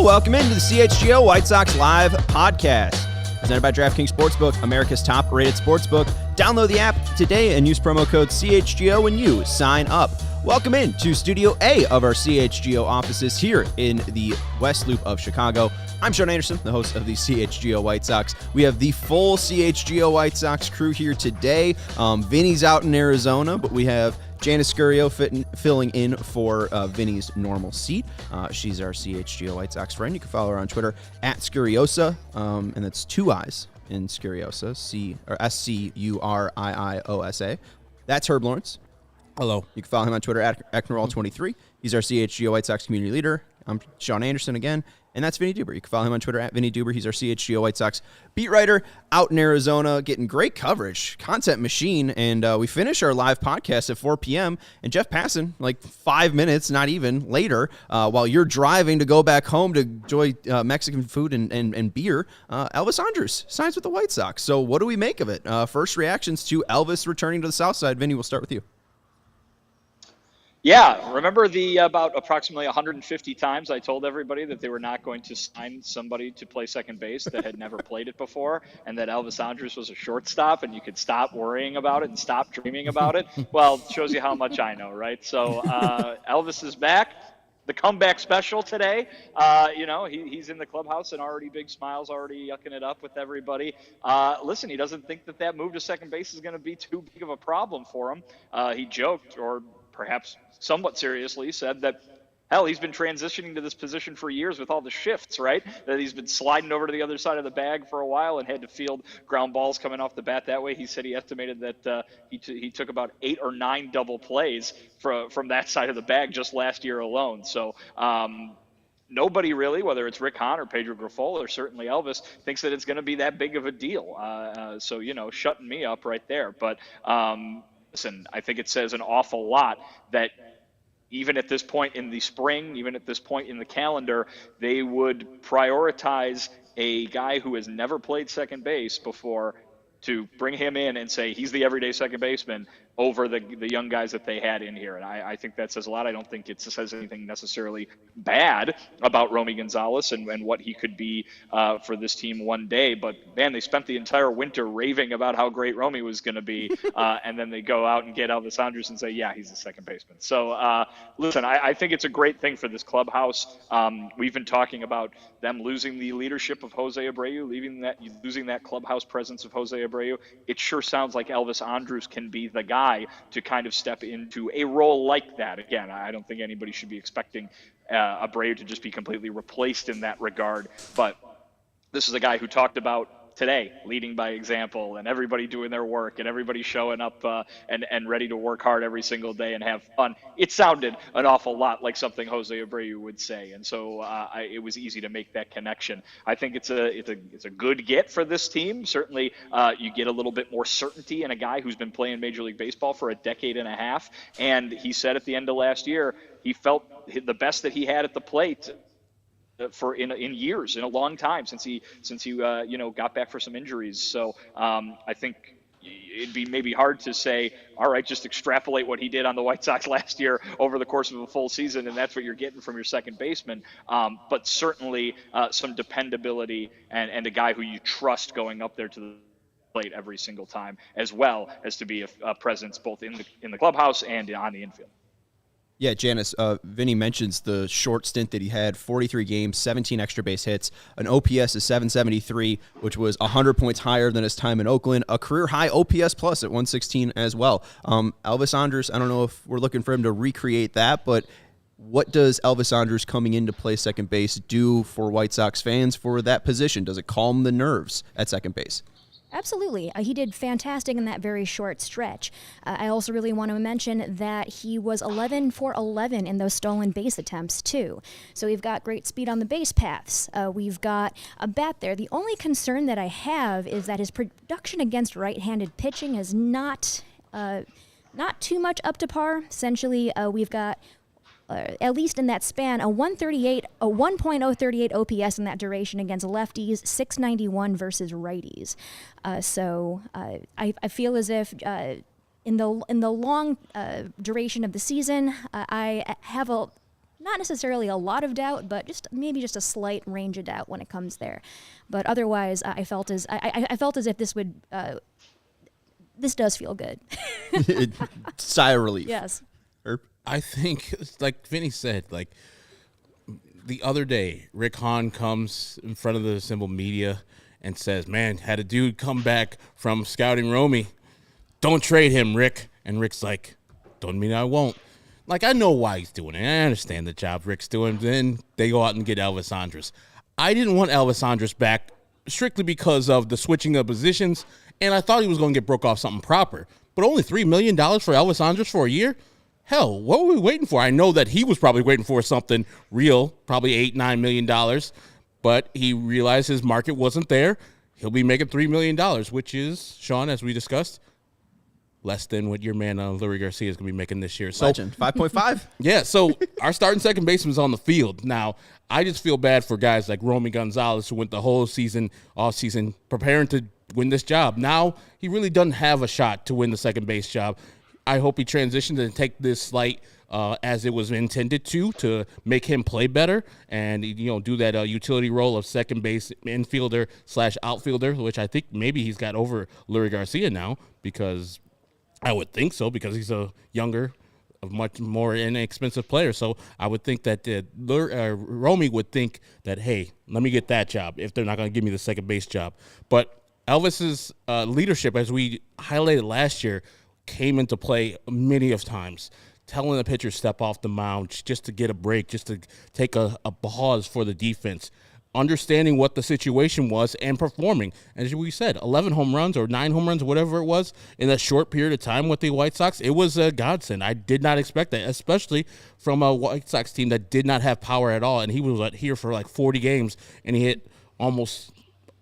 Welcome into the CHGO White Sox Live Podcast, presented by DraftKings Sportsbook, America's top-rated sportsbook. Download the app today and use promo code CHGO when you sign up. Welcome in to Studio A of our CHGO offices here in the West Loop of Chicago. I'm Sean Anderson, the host of the CHGO White Sox. We have the full CHGO White Sox crew here today. Vinny's out in Arizona, but we have Janice Scurio filling in for Vinny's normal seat. She's our CHGO White Sox friend. You can follow her on Twitter at Scuriosa, and that's two I's in Scuriosa, SCURIIOSA. That's Herb Lawrence. Hello. You can follow him on Twitter at Ecknerall23. He's our CHGO White Sox community leader. I'm Sean Anderson again, and that's Vinnie Duber. You can follow him on Twitter at Vinnie Duber. He's our CHGO White Sox beat writer out in Arizona, getting great coverage, content machine, and we finish our live podcast at 4 p.m., and Jeff Passan, like 5 minutes, not even, later, while you're driving to go back home to enjoy Mexican food and beer, Elvis Andrus signs with the White Sox. So what do we make of it? First reactions to Elvis returning to the South Side. Vinny, we'll start with you. Yeah, remember the about approximately 150 times I told everybody that they were not going to sign somebody to play second base that had never played it before, and that Elvis Andrus was a shortstop, and you could stop worrying about it and stop dreaming about it? Well, it shows you how much I know, right? So Elvis is back. The comeback special today, he's in the clubhouse and already big smiles, already yucking it up with everybody. Listen, he doesn't think that move to second base is going to be too big of a problem for him. He joked, or perhaps somewhat seriously, said that, hell, he's been transitioning to this position for years with all the shifts, right? That he's been sliding over to the other side of the bag for a while and had to field ground balls coming off the bat that way. He said he estimated that he took about 8 or 9 double plays from that side of the bag just last year alone. So nobody really, whether it's Rick Hahn or Pedro Grifol or certainly Elvis, thinks that it's going to be that big of a deal. So, shutting me up right there. But listen, I think it says an awful lot that even at this point in the spring, even at this point in the calendar, they would prioritize a guy who has never played second base before to bring him in and say he's the everyday second baseman over the young guys that they had in here. And I think that says a lot. I don't think it says anything necessarily bad about Romy Gonzalez and what he could be for this team one day. But, man, they spent the entire winter raving about how great Romy was going to be, and then they go out and get Elvis Andrus and say, yeah, he's the second baseman. So, listen, I think it's a great thing for this clubhouse. We've been talking about them losing the leadership of Jose Abreu, losing that clubhouse presence of Jose Abreu. It sure sounds like Elvis Andrus can be the guy to kind of step into a role like that. Again, I don't think anybody should be expecting Abreu to just be completely replaced in that regard, but this is a guy who talked about today leading by example and everybody doing their work and everybody showing up and ready to work hard every single day and have fun. It sounded an awful lot like something Jose Abreu would say, and so it was easy to make that connection. I think it's a good get for this team. Certainly, you get a little bit more certainty in a guy who's been playing Major League Baseball for a decade and a half, and he said at the end of last year he felt the best that he had at the plate for in years, in a long time since he got back for some injuries. So I think it'd be maybe hard to say, all right, just extrapolate what he did on the White Sox last year over the course of a full season, and that's what you're getting from your second baseman. But certainly some dependability and a guy who you trust going up there to the plate every single time, as well as to be a presence both in the clubhouse and on the infield. Yeah, Janice, Vinny mentions the short stint that he had, 43 games, 17 extra base hits, an OPS of 773, which was 100 points higher than his time in Oakland, a career-high OPS plus at 116 as well. Elvis Andrus, I don't know if we're looking for him to recreate that, but What does Elvis Andrus coming in to play second base do for White Sox fans for that position? Does it calm the nerves at second base? Absolutely. He did fantastic in that very short stretch. I also really want to mention that he was 11 for 11 in those stolen base attempts, too. So we've got great speed on the base paths. We've got a bat there. The only concern that I have is that his production against right-handed pitching is not too much up to par. Essentially, we've got at least in that span, a 1.038 OPS in that duration against lefties, 691 versus righties. So I feel as if in the long duration of the season, I have not necessarily a lot of doubt, but maybe just a slight range of doubt when it comes there. But otherwise, I felt as if this would. This does feel good. Sigh of relief. Yes. Herb? I think, like Vinny said, like the other day, Rick Hahn comes in front of the assembled media and says, man, had a dude come back from scouting Romy. Don't trade him, Rick. And Rick's like, don't mean I won't. Like, I know why he's doing it. I understand the job Rick's doing. Then they go out and get Elvis Andrus. I didn't want Elvis Andrus back strictly because of the switching of positions, and I thought he was going to get broke off something proper. But only $3 million for Elvis Andrus for a year? Hell, what were we waiting for? I know that he was probably waiting for something real, probably $8-9 million, but he realized his market wasn't there. He'll be making $3 million, which is, Sean, as we discussed, less than what your man Leury Garcia is going to be making this year. So, Legend, 5.5? Yeah, so our starting second baseman's on the field. Now, I just feel bad for guys like Romy Gonzalez who went the whole season, off season, preparing to win this job. Now, he really doesn't have a shot to win the second base job. I hope he transitions and take this slight as it was intended to make him play better and, do that utility role of second base infielder / outfielder, which I think maybe he's got over Leury Garcia now, because I would think so, because he's a younger, a much more inexpensive player. So I would think that Romy would think that, hey, let me get that job if they're not going to give me the second base job. But Elvis's leadership, as we highlighted last year, came into play many of times, telling the pitcher step off the mound just to get a break, just to take a pause for the defense, understanding what the situation was and performing. As we said, 11 home runs or 9 home runs, whatever it was, in a short period of time with the White Sox. It was a godsend. I did not expect that, especially from a White Sox team that did not have power at all. And he was here for like 40 games, and he hit almost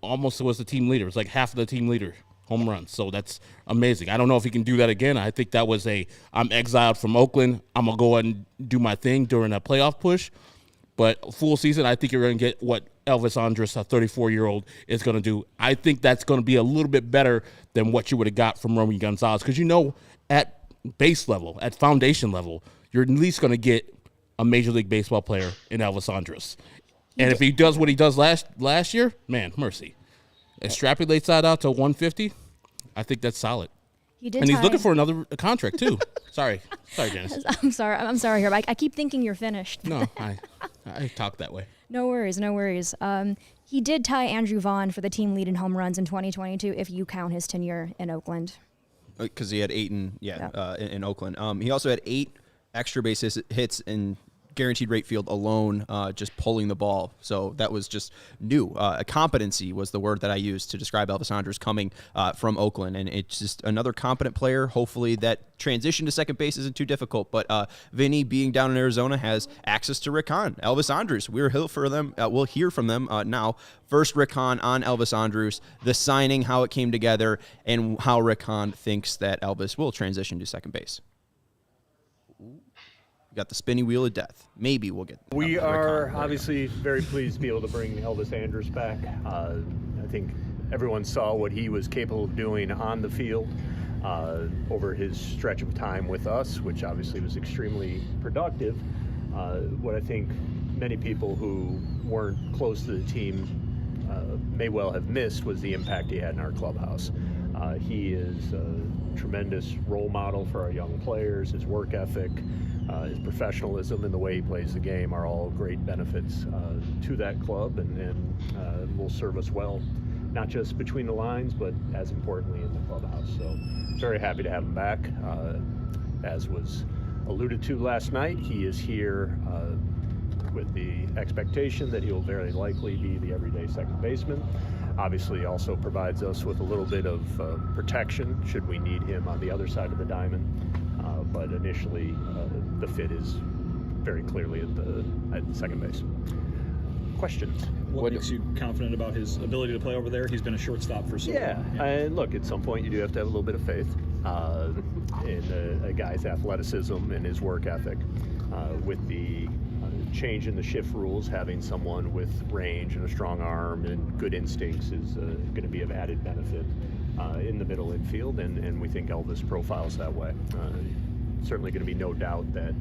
was the team leader. It was like half of the team leader home runs. So that's amazing. I don't know if he can do that again. I think that was I'm exiled from Oakland. I'm going to go and do my thing during a playoff push. But full season, I think you're going to get what Elvis Andrus, a 34-year-old, is going to do. I think that's going to be a little bit better than what you would have got from Romy Gonzalez. Because, at base level, at foundation level, you're at least going to get a Major League Baseball player in Elvis Andrus. And if he does what he does last year, man, mercy. Extrapolates that out to 150, I think that's solid. And he's looking for another contract, too. Sorry, Janice. I'm sorry, Herb. I keep thinking you're finished. No, I talk that way. No worries. He did tie Andrew Vaughn for the team lead in home runs in 2022, if you count his tenure in Oakland. Because he had 8 in Oakland. He also had 8 extra base hits in guaranteed rate field alone, just pulling the ball. So that was just new. A competency was the word that I used to describe Elvis Andrus coming from Oakland. And it's just another competent player. Hopefully that transition to second base isn't too difficult. But Vinny, being down in Arizona, has access to Rick Hahn. Elvis Andrus, we'll hear from them now. First, Rick Hahn on Elvis Andrus, the signing, how it came together, and how Rick Hahn thinks that Elvis will transition to second base. We got the spinning wheel of death. Maybe we'll get. We are obviously very pleased to be able to bring Elvis Andrus back. I think everyone saw what he was capable of doing on the field over his stretch of time with us, which obviously was extremely productive. What I think many people who weren't close to the team may well have missed was the impact he had in our clubhouse. He is a tremendous role model for our young players. His work ethic, his professionalism, and the way he plays the game are all great benefits to that club, and will serve us well, not just between the lines, but as importantly in the clubhouse. So very happy to have him back, as was a alluded to last night, he is here with the expectation that he will very likely be the everyday second baseman. Obviously also provides us with a little bit of protection should we need him on the other side of the diamond. But initially, the fit is very clearly at second base. Questions? What makes you confident about his ability to play over there? He's been a shortstop for so long. Yeah, and look, at some point you do have to have a little bit of faith in a guy's athleticism and his work ethic. With the change in the shift rules, having someone with range and a strong arm and good instincts is going to be of added benefit in the middle infield, and we think Elvis profiles that way. Certainly going to be no doubt that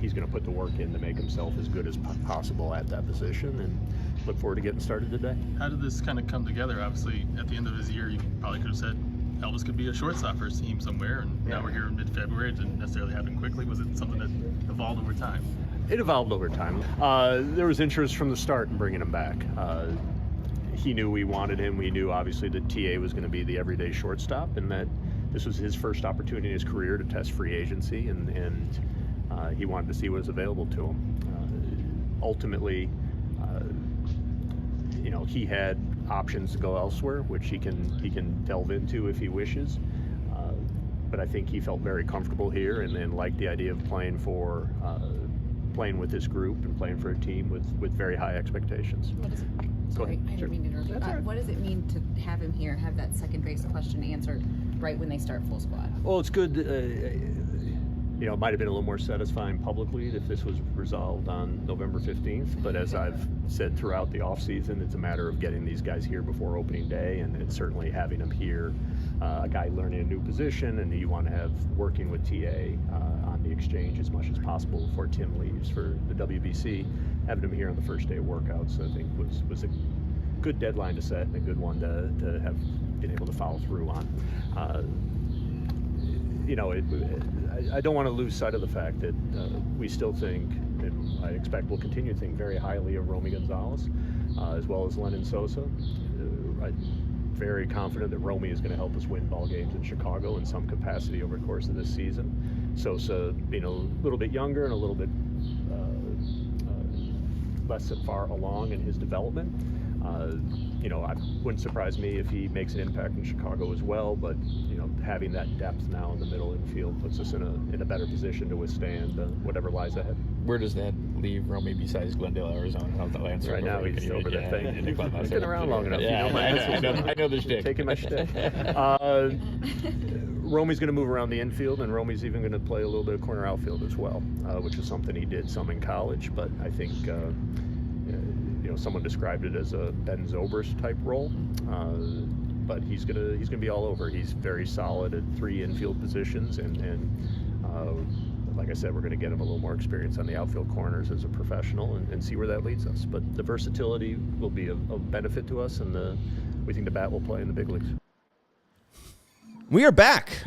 he's going to put the work in to make himself as good as possible at that position, and look forward to getting started today. How did this kind of come together? Obviously, at the end of his year, you probably could have said Elvis could be a shortstop for his team somewhere, and now we're here in mid-February. It didn't necessarily happen quickly. Was it something that evolved over time? It evolved over time. There was interest from the start in bringing him back. He knew we wanted him. We knew, obviously, that TA was going to be the everyday shortstop, and that this was his first opportunity in his career to test free agency, and he wanted to see what was available to him. Ultimately, he had options to go elsewhere, which he can delve into if he wishes. But I think he felt very comfortable here and liked the idea of playing with this group and playing for a team with very high expectations. Sorry, I didn't mean to interrupt. Right. What does it mean to have him here, have that second base question answered right when they start full squad? Well, it's good. It might have been a little more satisfying publicly if this was resolved on November 15th. But as I've said throughout the offseason, it's a matter of getting these guys here before opening day, and it's certainly having them here, a guy learning a new position, and you want to have working with TA on the exchange as much as possible before Tim leaves for the WBC. Having him here on the first day of workouts, I think, was a good deadline to set and a good one to have been able to follow through on. I don't want to lose sight of the fact that we still think, and I expect we'll continue to think very highly of Romy Gonzalez, as well as Lennon Sosa. I'm very confident that Romy is going to help us win ball games in Chicago in some capacity over the course of this season. Sosa being a little bit younger and a little bit less far along in his development. It wouldn't surprise me if he makes an impact in Chicago as well, but having that depth now in the middle infield puts us in a better position to withstand whatever lies ahead. Where does that leave Romy besides Glendale, Arizona? I don't know the answer. Right now he's over that thing. He's been around long enough. Yeah, you know my answer. I know the shtick. Taking my shtick. Romy's going to move around the infield, and Romy's even going to play a little bit of corner outfield as well, which is something he did some in college, but I think someone described it as a Ben Zobrist type role, but he's gonna be all over. He's very solid at 3 infield positions, and like I said, we're going to get him a little more experience on the outfield corners as a professional and see where that leads us. But the versatility will be of benefit to us, and we think the bat will play in the big leagues. We are back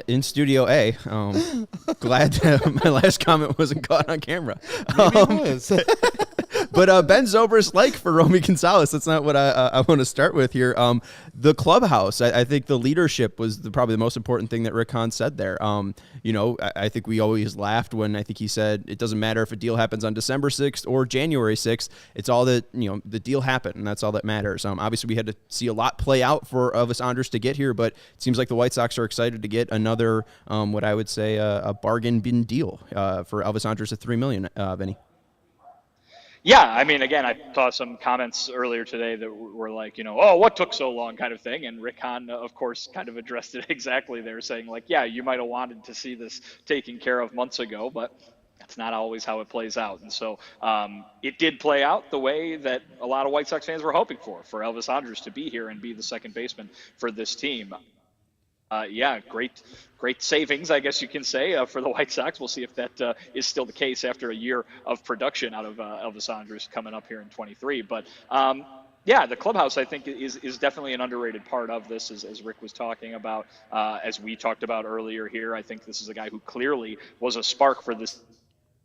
in Studio A. Glad that my last comment wasn't caught on camera. Maybe it was. But Ben Zobrist for Romy Gonzalez. That's not what I want to start with here. The clubhouse, I think the leadership was probably the most important thing that Rick Hahn said there. I think we always laughed when I think he said it doesn't matter if a deal happens on December 6th or January 6th. It's all that, the deal happened, and that's all that matters. Obviously, we had to see a lot play out for Elvis Andrus to get here, but it seems like the White Sox are excited to get another, what I would say, a bargain bin deal for Elvis Andrus at $3 million, Vinnie. Yeah, I mean, again, I saw some comments earlier today that were like, oh, what took so long kind of thing. And Rick Hahn, of course, kind of addressed it exactly there, saying yeah, you might have wanted to see this taken care of months ago, but that's not always how it plays out. And so it did play out the way that a lot of White Sox fans were hoping for Elvis Andrus to be here and be the second baseman for this team. Great savings, I guess you can say, for the White Sox. We'll see if that is still the case after a year of production out of Elvis Andrus coming up here in 23. But the clubhouse, I think, is definitely an underrated part of this, as Rick was talking about, as we talked about earlier here. I think this is a guy who clearly was a spark for this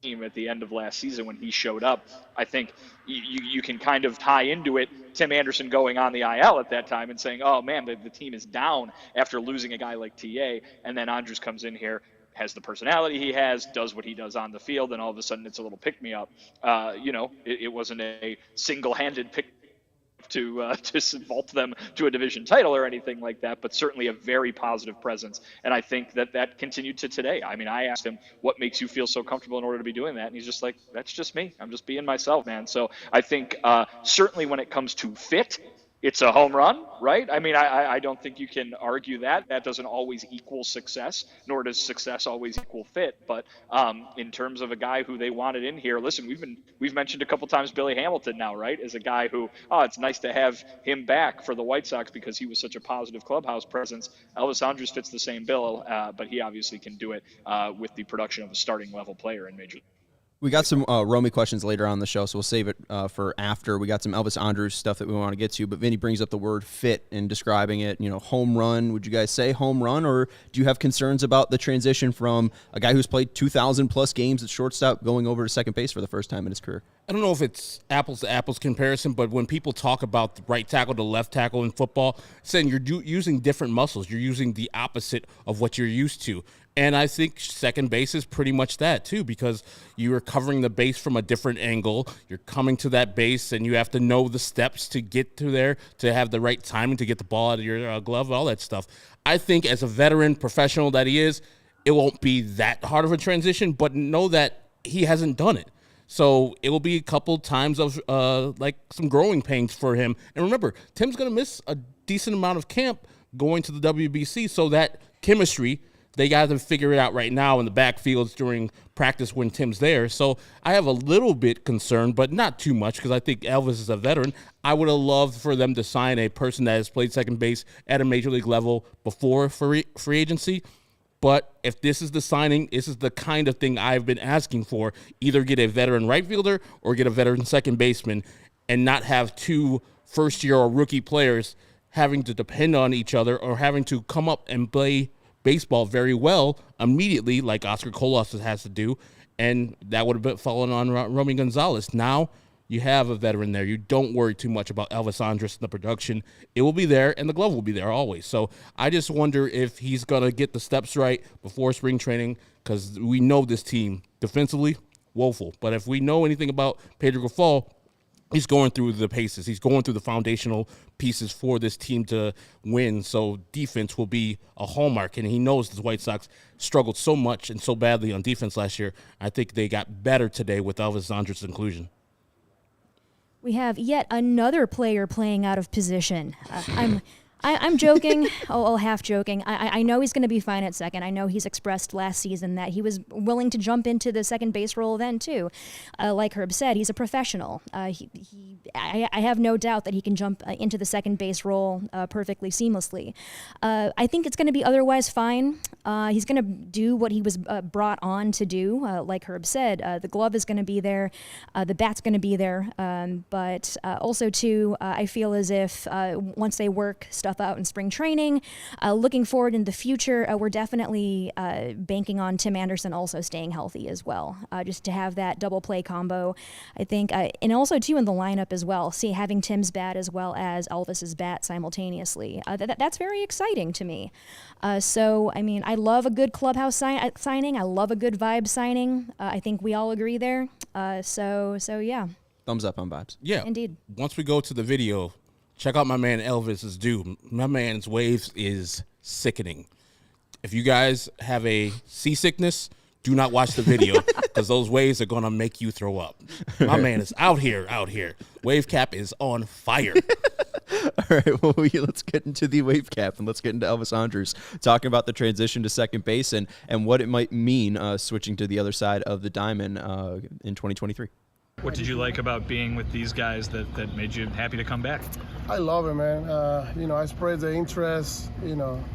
team at the end of last season when he showed up. I think you can kind of tie into it Tim Anderson going on the IL at that time and saying, oh man, the team is down after losing a guy like TA, and then Andrus comes in here, has the personality he has, does what he does on the field, and all of a sudden it's a little pick-me-up. It wasn't a single-handed pick to vault them to a division title or anything like that, but certainly a very positive presence. And I think that continued to today. I mean, I asked him, what makes you feel so comfortable in order to be doing that? And he's just like, that's just me. I'm just being myself, man. So I think certainly when it comes to fit, it's a home run, right? I mean, I don't think you can argue that. That doesn't always equal success, nor does success always equal fit. But in terms of a guy who they wanted in here, listen, we've mentioned a couple times Billy Hamilton now, right? As a guy who, it's nice to have him back for the White Sox because he was such a positive clubhouse presence. Elvis Andrus fits the same bill, but he obviously can do it with the production of a starting level player in Major League. We got some Romy questions later on the show, so we'll save it for after. We got some Elvis Andrus stuff that we want to get to, but Vinny brings up the word fit in describing it. Home run. Would you guys say home run, or do you have concerns about the transition from a guy who's played 2,000-plus games at shortstop going over to second base for the first time in his career? I don't know if it's apples-to-apples comparison, but when people talk about the right tackle to left tackle in football, saying you're using different muscles. You're using the opposite of what you're used to. And I think second base is pretty much that, too, because you are covering the base from a different angle. You're coming to that base, and you have to know the steps to get to there, to have the right timing to get the ball out of your glove, all that stuff. I think as a veteran professional that he is, it won't be that hard of a transition, but know that he hasn't done it. So it will be a couple times of some growing pains for him. And remember, Tim's going to miss a decent amount of camp going to the WBC, so that chemistry, they got to figure it out right now in the backfields during practice when Tim's there. So I have a little bit concerned, but not too much, because I think Elvis is a veteran. I would have loved for them to sign a person that has played second base at a major league level before free agency. But if this is the signing, this is the kind of thing I've been asking for. Either get a veteran right fielder or get a veteran second baseman, and not have two first-year or rookie players having to depend on each other or having to come up and play baseball very well immediately, like Oscar Colas has to do, and that would have been fallen on Romy Gonzalez. Now you have a veteran there. You don't worry too much about Elvis Andrus and the production. It will be there, and the glove will be there always. So I just wonder if he's going to get the steps right before spring training, because we know this team defensively, woeful. But if we know anything about Pedro Grifol, he's going through the paces. He's going through the foundational pieces for this team to win. So defense will be a hallmark. And he knows the White Sox struggled so much and so badly on defense last year. I think they got better today with Elvis Andrus' inclusion. We have yet another player playing out of position. I'm joking, half joking. I know he's going to be fine at second. I know he's expressed last season that he was willing to jump into the second base role then, too. Like Herb said, he's a professional. I have no doubt that he can jump into the second base role perfectly seamlessly. I think it's going to be otherwise fine. He's going to do what he was brought on to do. Like Herb said, the glove is going to be there. The bat's going to be there. But also, too, I feel as if once they work stuff out in spring training, looking forward in the future, we're definitely banking on Tim Anderson also staying healthy as well, just to have that double play combo, I think. And also, too, in the lineup as well, having Tim's bat as well as Elvis's bat simultaneously. That's very exciting to me. So, I mean, I love a good clubhouse signing. I love a good vibe signing. I think we all agree there. So yeah. Thumbs up on vibes. Yeah. Indeed. Once we go to the video, check out my man Elvis's dude. My man's waves is sickening. If you guys have a seasickness, do not watch the video, because those waves are going to make you throw up. My man is out here. Wave cap is on fire. All right, well, let's get into the wave cap, and let's get into Elvis Andrus, talking about the transition to second base and what it might mean switching to the other side of the diamond in 2023. What did you like about being with these guys that made you happy to come back? I love it, man. I spread the interest,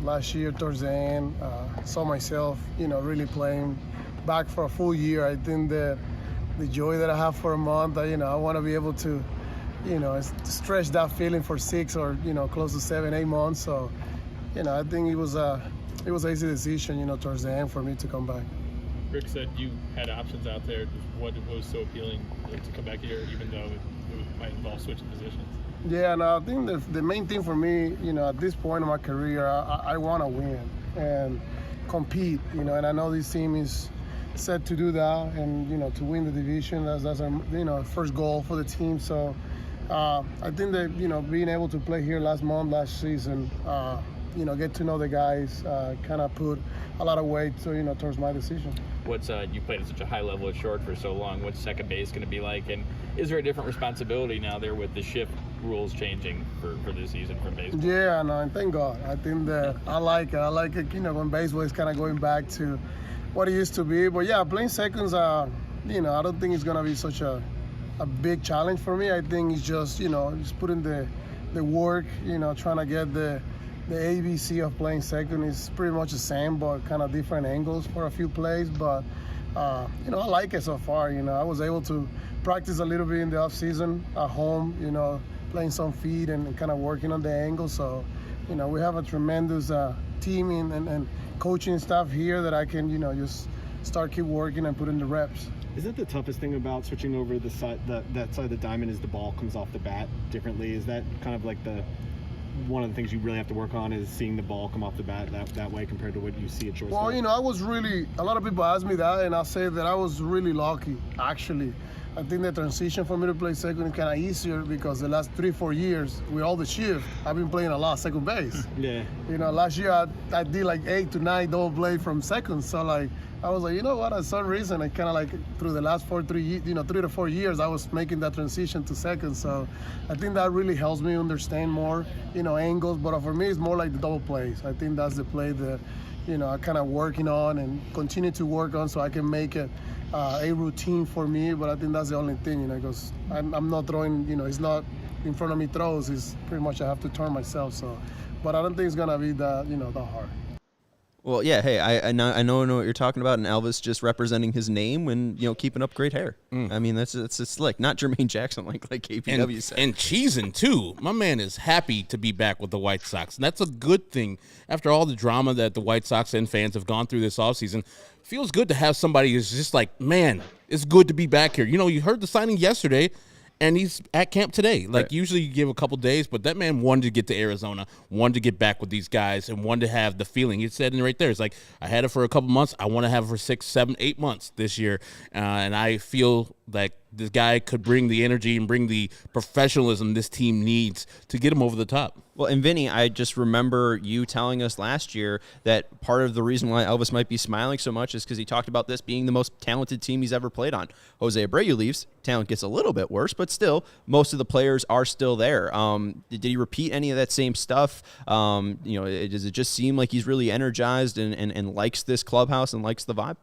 last year towards the end. Saw myself, really playing back for a full year. I think that the joy that I have for a month, I want to be able to, stretch that feeling for 6 or, close to 7, 8 months. So, I think it was an easy decision, towards the end for me to come back. Rick said you had options out there. What was so appealing to come back here, even though it might involve switching positions? Yeah, and I think the main thing for me, at this point in my career, I want to win. And, compete, and I know this team is set to do that and, to win the division. That's our, first goal for the team. So I think that, being able to play here last season, get to know the guys, kind of put a lot of weight, towards my decision. What's you played at such a high level of short for so long? What's second base going to be like? And is there a different responsibility now there with the shift rules changing for this season for baseball? Yeah, no, and thank God. I think that I like it. When baseball is kind of going back to what it used to be. But yeah, playing seconds, I don't think it's going to be such a big challenge for me. I think it's just, just putting the work, trying to get the ABC of playing second is pretty much the same, but kind of different angles for a few plays. But, I like it so far. I was able to practice a little bit in the offseason at home, playing some feed and kind of working on the angle. So, we have a tremendous team and coaching staff here that I can, just keep working and put in the reps. Isn't the toughest thing about switching over the side, that side of the diamond is the ball comes off the bat differently? Is that kind of like one of the things you really have to work on is seeing the ball come off the bat that way compared to what you see at shortstop? Well, I was really, a lot of people ask me that, and I'll say that I was really lucky, actually. I think the transition for me to play second is kind of easier because the last 3-4 years, with all the shift, I've been playing a lot second base. Yeah. Last year I did like 8 to 9 double play from second, so I was like, you know what, at some reason, I kind of through the last 3 to 4 years, I was making that transition to second. So I think that really helps me understand more, angles. But for me, it's more like the double plays. I think that's the play that, I'm kind of working on and continue to work on so I can make it a routine for me. But I think that's the only thing, because I'm not throwing, it's not in front of me throws. It's pretty much I have to turn myself. So, but I don't think it's going to be that, that hard. Well, yeah, hey, I know what you're talking about, and Elvis just representing his name and, keeping up great hair. I mean, that's slick. Not Jermaine Jackson like KPW said. And cheesing, too. My man is happy to be back with the White Sox, and that's a good thing. After all the drama that the White Sox and fans have gone through this offseason, feels good to have somebody who's just like, man, it's good to be back here. You heard the signing yesterday, and he's at camp today. Right. Usually you give a couple days, but that man wanted to get to Arizona, wanted to get back with these guys, and wanted to have the feeling. He said it right there. It's like, I had it for a couple months. I want to have it for 6, 7, 8 months this year. And I feel like this guy could bring the energy and bring the professionalism this team needs to get him over the top. Well, and Vinny, I just remember you telling us last year that part of the reason why Elvis might be smiling so much is because he talked about this being the most talented team he's ever played on. Jose Abreu leaves, talent gets a little bit worse, but still, most of the players are still there. Did he repeat any of that same stuff? Does it just seem like he's really energized and likes this clubhouse and likes the vibe?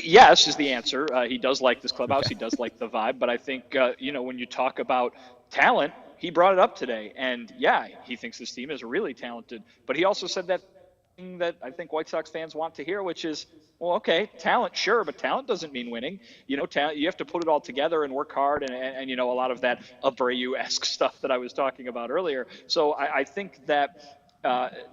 Yes is the answer. He does like this clubhouse. Okay. He does like the vibe. But I think, when you talk about talent, he brought it up today. And, yeah, he thinks this team is really talented. But he also said that thing that I think White Sox fans want to hear, which is, well, okay, talent, sure, but talent doesn't mean winning. Talent, you have to put it all together and work hard and a lot of that Abreu-esque stuff that I was talking about earlier. So I think that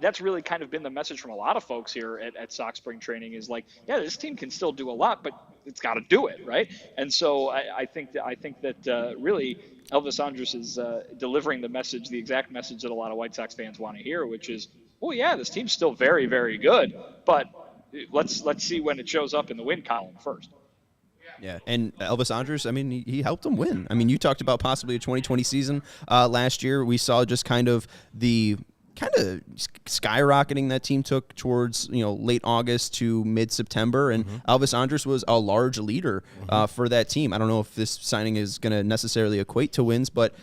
that's really kind of been the message from a lot of folks here at Sox Spring Training is like, yeah, this team can still do a lot, but it's got to do it, right? And so I think that really Elvis Andrus is delivering the exact message that a lot of White Sox fans want to hear, which is, oh yeah, this team's still very, very good, but let's see when it shows up in the win column first. Yeah, and Elvis Andrus, I mean, he helped them win. I mean, you talked about possibly a 2020 season last year. We saw just kind of skyrocketing that team took towards late August to mid-September, and Elvis Andrus was a large leader for that team. I don't know if this signing is going to necessarily equate to wins, but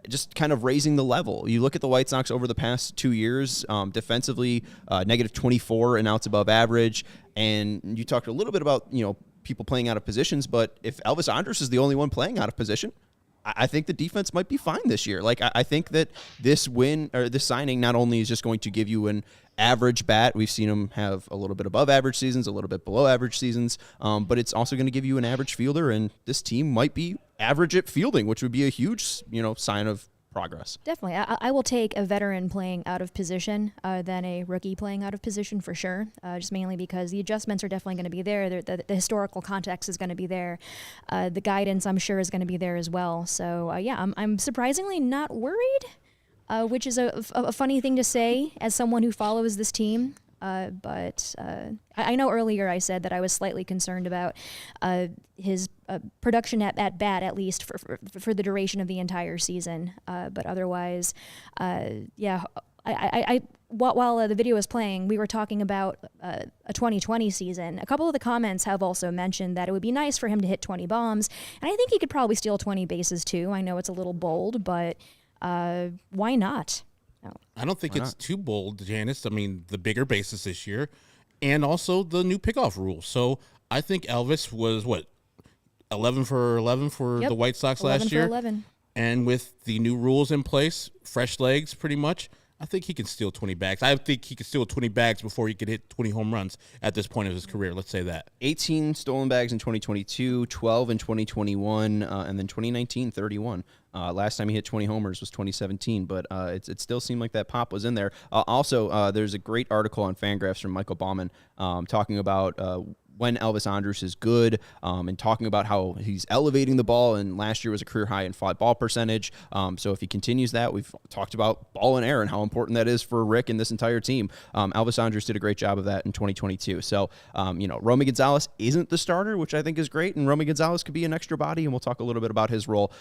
just kind of raising the level. You look at the White Sox over the past 2 years, defensively, negative 24 and outs above average, and you talked a little bit about people playing out of positions, but if Elvis Andrus is the only one playing out of position, I think the defense might be fine this year. I think that this win or this signing not only is just going to give you an average bat. We've seen him have a little bit above average seasons, a little bit below average seasons, but it's also going to give you an average fielder, and this team might be average at fielding, which would be a huge, sign of progress. Definitely. I will take a veteran playing out of position than a rookie playing out of position for sure, just mainly because the adjustments are definitely going to be there. The historical context is going to be there. The guidance, I'm sure, is going to be there as well. So, I'm surprisingly not worried which is a funny thing to say as someone who follows this team. But I know earlier I said that I was slightly concerned about his production at bat, at least for the duration of the entire season. But otherwise, yeah, while the video was playing, we were talking about a 2020 season. A couple of the comments have also mentioned that it would be nice for him to hit 20 bombs, and I think he could probably steal 20 bases too. I know it's a little bold, but why not? No. I don't think it's too bold, Janice. I mean, the bigger bases this year, and also the new pickoff rule. So I think Elvis was, 11 for 11 for the White Sox last year? 11. And with the new rules in place, fresh legs pretty much, I think he can steal 20 bags. I think he could steal 20 bags before he could hit 20 home runs at this point of his career. Let's say that. 18 stolen bags in 2022, 12 in 2021, and then 2019, 31. Last time he hit 20 homers was 2017, but it still seemed like that pop was in there. Also, there's a great article on Fangraphs from Michael Baumann talking about when Elvis Andrus is good, and talking about how he's elevating the ball, and last year was a career high in fly ball percentage. So if he continues that, we've talked about ball and air and how important that is for Rick and this entire team. Elvis Andrus did a great job of that in 2022. So, Romy Gonzalez isn't the starter, which I think is great, and Romy Gonzalez could be an extra body, and we'll talk a little bit about his role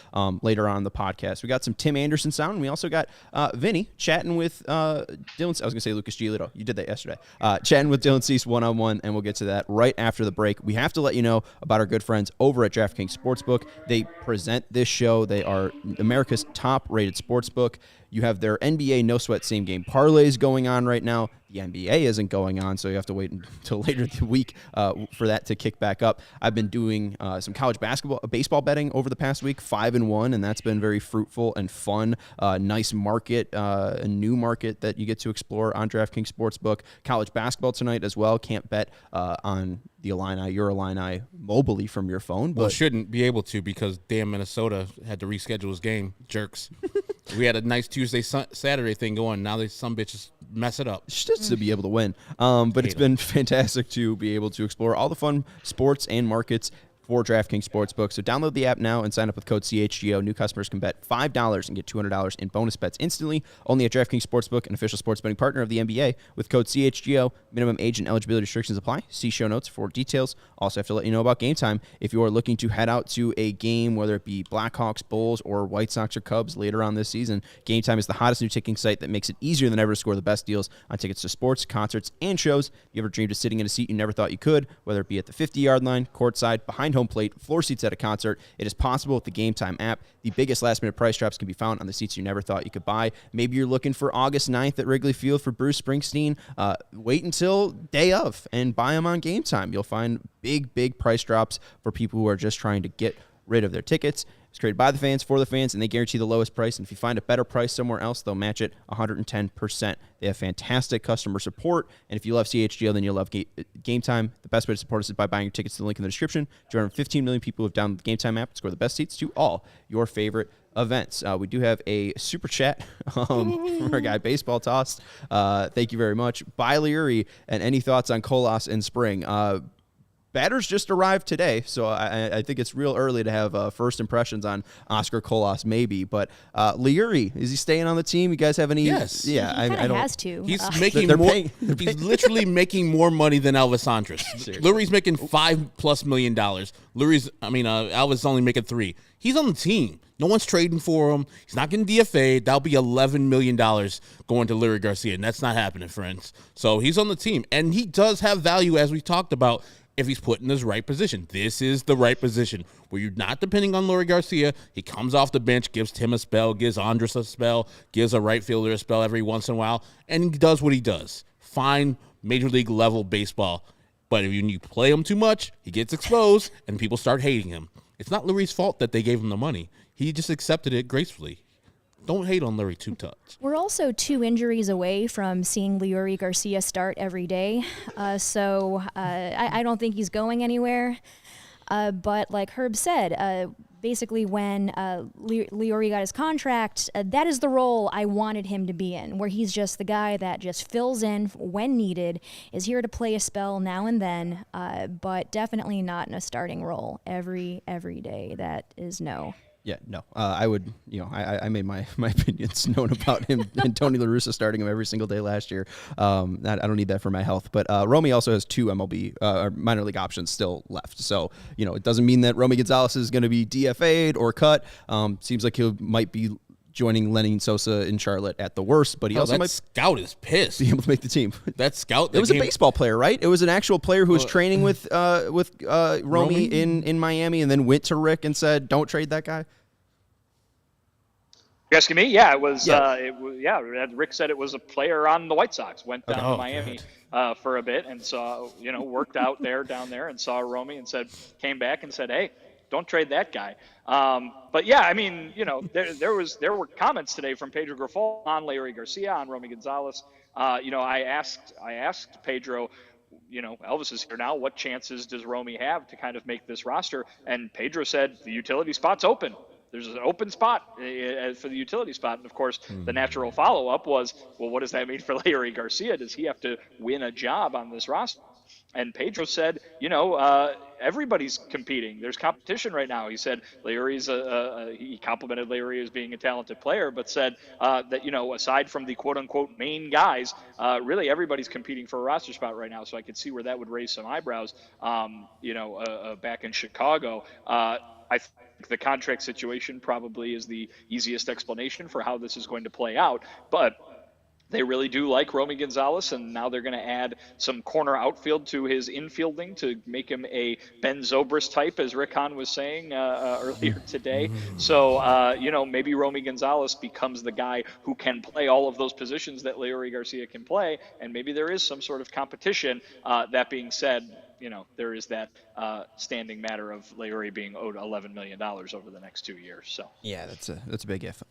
later on in the podcast. We got some Tim Anderson sound, and we also got Vinnie chatting with Dylan. I was going to say Lucas Giolito. You did that yesterday. Chatting with Dylan Cease one-on-one, and we'll get to that right after the break. We have to let you know about our good friends over at DraftKings Sportsbook. They present this show. They are America's top-rated sportsbook. You have their NBA no-sweat same-game parlays going on right now. The NBA isn't going on, so you have to wait until later in the week for that to kick back up. I've been doing some college baseball betting over the past week, 5-1, and that's been very fruitful and fun. Nice market, a new market that you get to explore on DraftKings Sportsbook. College basketball tonight as well. Can't bet on the Illini, your Illini, mobilely from your phone. Well, shouldn't be able to because damn Minnesota had to reschedule his game. Jerks. We had a nice Tuesday, Saturday thing going. Now they some bitches mess it up. Just to be able to win. But it's been fantastic to be able to explore all the fun sports and markets for DraftKings Sportsbook. So download the app now and sign up with code CHGO. New customers can bet $5 and get $200 in bonus bets instantly. Only at DraftKings Sportsbook, an official sports betting partner of the NBA. With code CHGO, minimum age and eligibility restrictions apply. See show notes for details. Also have to let you know about Game Time. If you are looking to head out to a game, whether it be Blackhawks, Bulls, or White Sox or Cubs later on this season, Game Time is the hottest new ticketing site that makes it easier than ever to score the best deals on tickets to sports, concerts, and shows. If you ever dreamed of sitting in a seat you never thought you could, whether it be at the 50-yard line, courtside, behind home plate, floor seats at a concert, it is possible with the Game Time app. The biggest last-minute price drops can be found on the seats you never thought you could buy. Maybe you're looking for August 9th at Wrigley Field for Bruce Springsteen. Wait until day of and buy them on Game Time. You'll find big price drops for people who are just trying to get rid of their tickets. It's created by the fans, for the fans, and they guarantee the lowest price. And if you find a better price somewhere else, they'll match it 110%. They have fantastic customer support. And if you love CHGO, then you'll love Game Time. The best way to support us is by buying your tickets to the link in the description. Join over 15 million people who have downloaded the Game Time app and score the best seats to all your favorite events. We do have a super chat from our guy Baseball Tossed. Thank you very much. By Leury, and any thoughts on Colas in spring? Batters just arrived today, so I think it's real early to have first impressions on Oscar Colas, maybe. But Leury, is he staying on the team? You guys have any? Yes. Yeah, I don't. Has to. He's making more. He's literally making more money than Elvis Andrus. Leury's making $5+ million. Elvis is only making $3 million. He's on the team. No one's trading for him. He's not getting DFA'd. That'll be $11 million going to Leury Garcia, and that's not happening, friends. So he's on the team, and he does have value, as we talked about, if he's put in his right position. This is the right position where you're not depending on Leury Garcia. He comes off the bench, gives Tim a spell, gives Andrus a spell, gives a right fielder a spell every once in a while, and he does what he does. Fine major league level baseball. But if you play him too much, he gets exposed, and people start hating him. It's not Leury's fault that they gave him the money. He just accepted it gracefully. Don't hate on Leury too much. We're also 2 injuries away from seeing Leury Garcia start every day. So I don't think he's going anywhere. But like Herb said, basically when Leury got his contract, that is the role I wanted him to be in, where he's just the guy that just fills in when needed, is here to play a spell now and then, but definitely not in a starting role every day. That is no. Yeah, no. I would, I made my opinions known about him and Tony La Russa starting him every single day last year. I don't need that for my health. But Romy also has 2 MLB minor league options still left. So, it doesn't mean that Romy Gonzalez is going to be DFA'd or cut. Seems like he might be joining Lenny Sosa in Charlotte at the worst, but he also might scout is pissed. Be able to make the team. That scout. It was a baseball player, right? It was an actual player who was training with Romy in Miami, and then went to Rick and said, "Don't trade that guy." You asking me? Yeah, it was. Rick said it was a player on the White Sox. Went down to Miami for a bit and saw, worked out down there and saw Romy and came back and said, "Hey, don't trade that guy." But yeah, I mean, there were comments today from Pedro Grifol on Leury Garcia, on Romy Gonzalez. I asked Pedro, Elvis is here now. What chances does Romy have to kind of make this roster? And Pedro said the utility spot's open. There's an open spot for the utility spot. And, of course, the natural follow-up was, well, what does that mean for Leury Garcia? Does he have to win a job on this roster? And Pedro said, everybody's competing. There's competition right now. He said Leury's he complimented Leury as being a talented player, but said that, aside from the quote-unquote main guys, really everybody's competing for a roster spot right now. So I could see where that would raise some eyebrows, back in Chicago. I think the contract situation probably is the easiest explanation for how this is going to play out. But they really do like Romy Gonzalez, and now they're going to add some corner outfield to his infielding to make him a Ben Zobrist type, as Rick Hahn was saying earlier today. So, maybe Romy Gonzalez becomes the guy who can play all of those positions that Leury Garcia can play, and maybe there is some sort of competition. That being said, there is that standing matter of Leury being owed $11 million over the next 2 years. So yeah, that's a big if.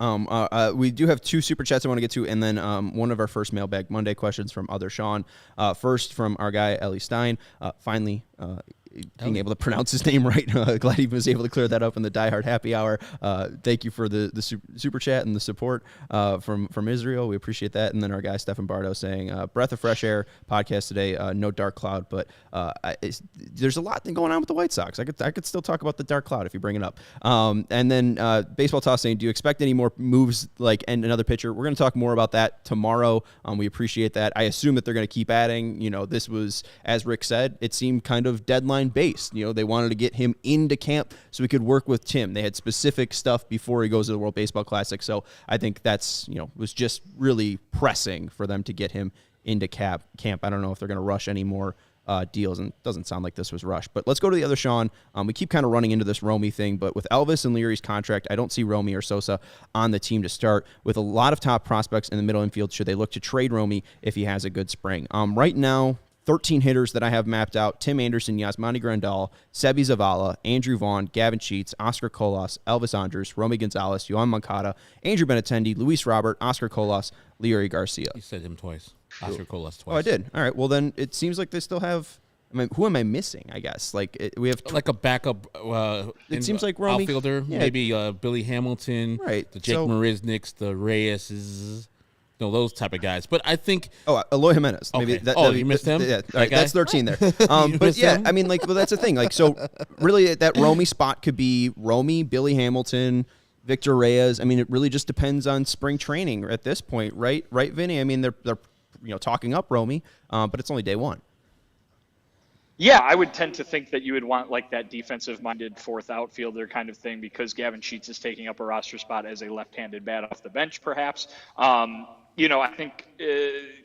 We do have 2 super chats I want to get to, and then one of our first Mailbag Monday questions from Other Sean. First from our guy Ellie Stein. Finally. Being able to pronounce his name right. Glad he was able to clear that up in the Die Hard Happy Hour. Thank you for the super chat and the support from Israel. We appreciate that. And then our guy Stefan Bardo saying, breath of fresh air podcast today. No dark cloud, but there's a lot going on with the White Sox. I could still talk about the dark cloud if you bring it up. And then Baseball Toss saying, do you expect any more moves and another pitcher? We're going to talk more about that tomorrow. We appreciate that. I assume that they're going to keep adding. This was, as Rick said, it seemed kind of deadline based. They wanted to get him into camp so he could work with Tim. They had specific stuff before he goes to the World Baseball Classic. So I think that's, was just really pressing for them to get him into camp. I don't know if they're going to rush any more deals, and it doesn't sound like this was rushed. But let's go to the other Sean. We keep kind of running into this Romy thing, but with Elvis and Leury's contract, I don't see Romy or Sosa on the team to start. With a lot of top prospects in the middle infield, should they look to trade Romy if he has a good spring? Right now, 13 hitters that I have mapped out: Tim Anderson, Yasmani Grandal, Sebi Zavala, Andrew Vaughn, Gavin Sheets, Oscar Colas, Elvis Andrus, Romy Gonzalez, Yohan Moncada, Andrew Benintendi, Luis Robert, Oscar Colas, Leury Garcia. You said him twice. Oscar Colas twice. Oh, I did. All right. Well, then it seems like they still have. Who am I missing? I guess we have like a backup. It seems like Romy, outfielder, maybe Billy Hamilton, right? The Jake Marisniks, the Reyeses. Those type of guys. But I think... Eloy Jimenez. Okay. Maybe you missed him? Yeah, all right, that's 13 there. But yeah, him? That's the thing. So really that Romy spot could be Romy, Billy Hamilton, Victor Reyes. It really just depends on spring training at this point, right? Right, Vinny? They're talking up Romy, but it's only day one. Yeah, I would tend to think that you would want like that defensive-minded fourth outfielder kind of thing, because Gavin Sheets is taking up a roster spot as a left-handed bat off the bench, perhaps. I think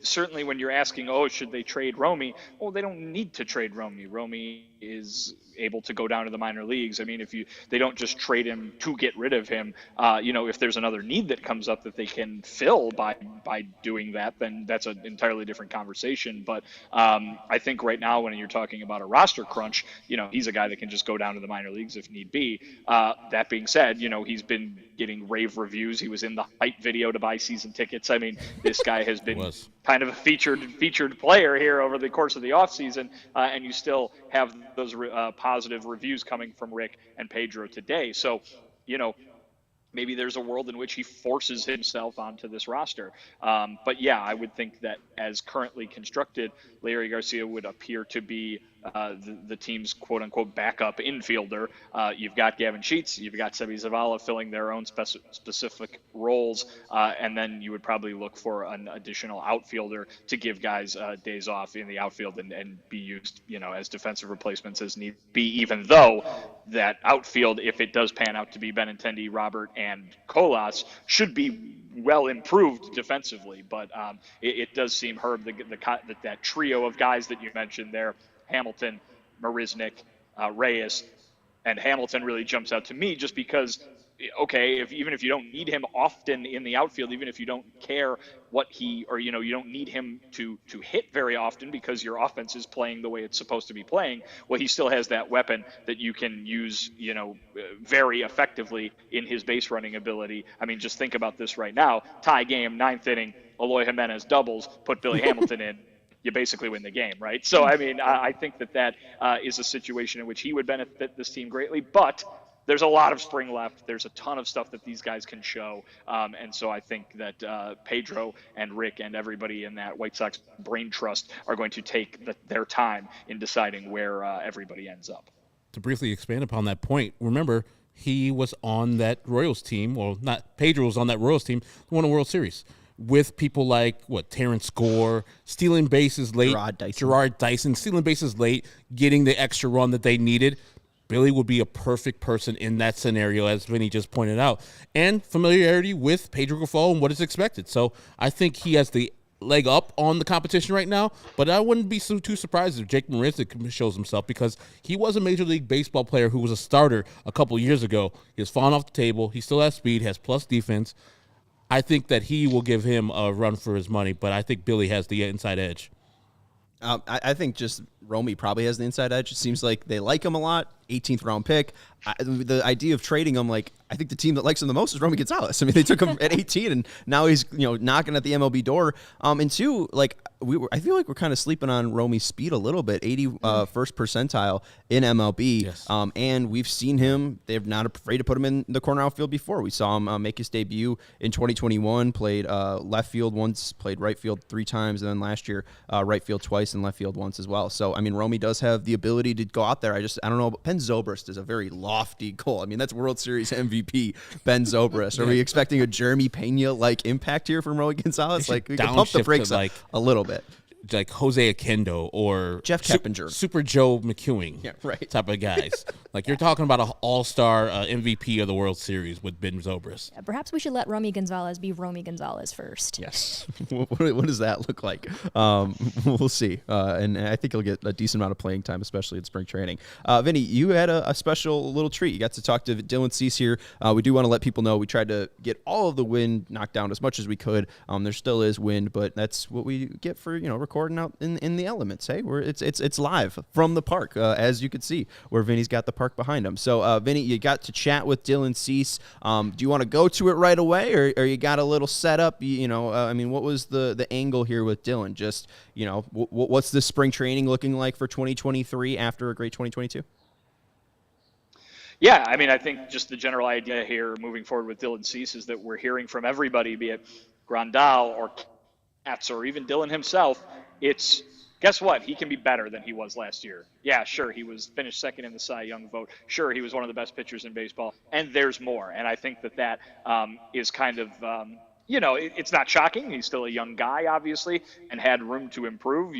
certainly when you're asking, should they trade Romy? Well, they don't need to trade Romy. Romy is able to go down to the minor leagues. They don't just trade him to get rid of him. If there's another need that comes up that they can fill by doing that, then that's an entirely different conversation. But I think right now when you're talking about a roster crunch, he's a guy that can just go down to the minor leagues if need be. That being said, he's been getting rave reviews. He was in the hype video to buy season tickets. This guy has been kind of a featured player here over the course of the offseason, and you still have those positive reviews coming from Rick and Pedro today. So, maybe there's a world in which he forces himself onto this roster. But yeah, I would think that as currently constructed, Leury Garcia would appear to be the team's quote-unquote backup infielder. You've got Gavin Sheets, you've got Sebi Zavala filling their own specific roles, and then you would probably look for an additional outfielder to give guys days off in the outfield and be used, as defensive replacements as need be, even though that outfield, if it does pan out to be Benintendi, Robert, and Colas, should be well improved defensively. But it does seem, Herb, that trio of guys that you mentioned there, Hamilton, Marisnik, Reyes, and Hamilton really jumps out to me just because, okay, even if you don't need him often in the outfield, even if you don't care what you don't need him to hit very often because your offense is playing the way it's supposed to be playing, well, he still has that weapon that you can use, very effectively in his base running ability. I mean, just think about this right now. Tie game, 9th inning, Eloy Jimenez doubles, put Billy Hamilton in. You basically win the game, right? So, I mean, I think that is a situation in which he would benefit this team greatly, but there's a lot of spring left. There's a ton of stuff that these guys can show. And so I think that Pedro and Rick and everybody in that White Sox brain trust are going to take their time in deciding where everybody ends up. To briefly expand upon that point, remember, he was on that Royals team, well, not Pedro was on that Royals team, who won a World Series, with people like, Terrence Gore, stealing bases late, Gerard Dyson, stealing bases late, getting the extra run that they needed. Billy would be a perfect person in that scenario, as Vinny just pointed out, and familiarity with Pedro Grifol and what is expected. So I think he has the leg up on the competition right now, but I wouldn't be too surprised if Jake Marisnik shows himself, because he was a Major League Baseball player who was a starter a couple years ago. He has fallen off the table. He still has speed, has plus defense. I think that he will give him a run for his money, but I think Billy has the inside edge. I think just Romy probably has the inside edge. It seems like they like him a lot. 18th round pick. The idea of trading him, I think the team that likes him the most is Romy Gonzalez. I mean, they took him at 18, and now he's knocking at the MLB door. And two, I feel like we're kind of sleeping on Romy's speed a little bit. 81st percentile in MLB. Yes. And we've seen him. They're not afraid to put him in the corner outfield before. We saw him make his debut in 2021. Played left field once, played right field 3 times, and then last year right field twice and left field once as well. So I mean, Romy does have the ability to go out there. I don't know. Ben Zobrist is a very lofty goal. I mean, that's World Series MVP Ben Zobrist. Are we expecting a Jeremy Pena-like impact here from Romy Gonzalez? We can pump the brakes a little bit. Like Jose Akendo or Jeff Keppinger, Super Joe McEwing, type of guys. You're talking about an all-star MVP of the World Series with Ben Zobrist. Yeah, perhaps we should let Romy Gonzalez be Romy Gonzalez first. Yes. What does that look like? We'll see. And I think he'll get a decent amount of playing time, especially in spring training. Vinny, you had a special little treat. You got to talk to Dylan Cease here. We do want to let people know we tried to get all of the wind knocked down as much as we could. There still is wind, but that's what we get for recording out in the elements. Hey, it's live from the park, as you can see, where Vinny's got the park behind him. So, Vinny, you got to chat with Dylan Cease. Do you want to go to it right away, or you got a little setup? I mean, what was the angle here with Dylan? Just what's the spring training looking like for 2023 after a great 2022? Yeah, I mean, I think just the general idea here moving forward with Dylan Cease is that we're hearing from everybody, be it Grandal or Katz or even Dylan himself. It's, guess what? He can be better than he was last year. Yeah, sure, he was finished second in the Cy Young vote. Sure, he was one of the best pitchers in baseball, and there's more. And I think that is kind of, it's not shocking. He's still a young guy, obviously, and had room to improve.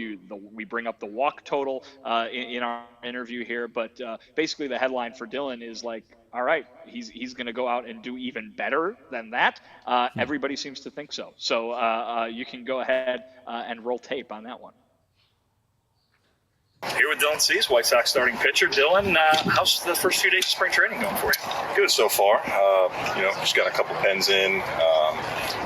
We bring up the walk total in our interview here, but basically the headline for Dylan is all right, he's going to go out and do even better than that. Everybody seems to think so. So you can go ahead and roll tape on that one. Here with Dylan Cease, White Sox starting pitcher. Dylan, how's the first few days of spring training going for you? Good so far. Just got a couple pens in,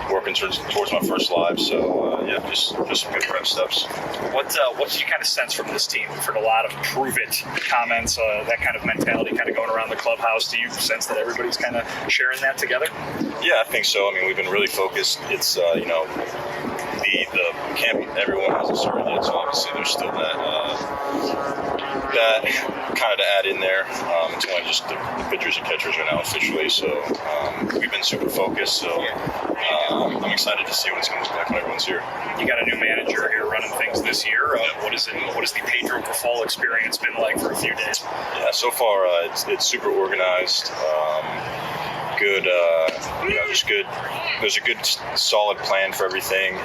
working towards my first live. So just some good prep steps. What do you kind of sense from this team? We've heard a lot of prove it comments, that kind of mentality kind of going around the clubhouse. Do you sense that everybody's kind of sharing that together? Yeah, I think so. I mean, we've been really focused. It's the camp, everyone hasn't started yet, so obviously there's still that kind of to add in there. It's only just the pitchers and catchers are now officially, so we've been super focused. So I'm excited to see what it's going to look like when everyone's here. You got a new manager here running things this year. What has the Pedro Grafal experience been like for a few days? Yeah, so far it's super organized. Good, just good. There's a good, solid plan for everything,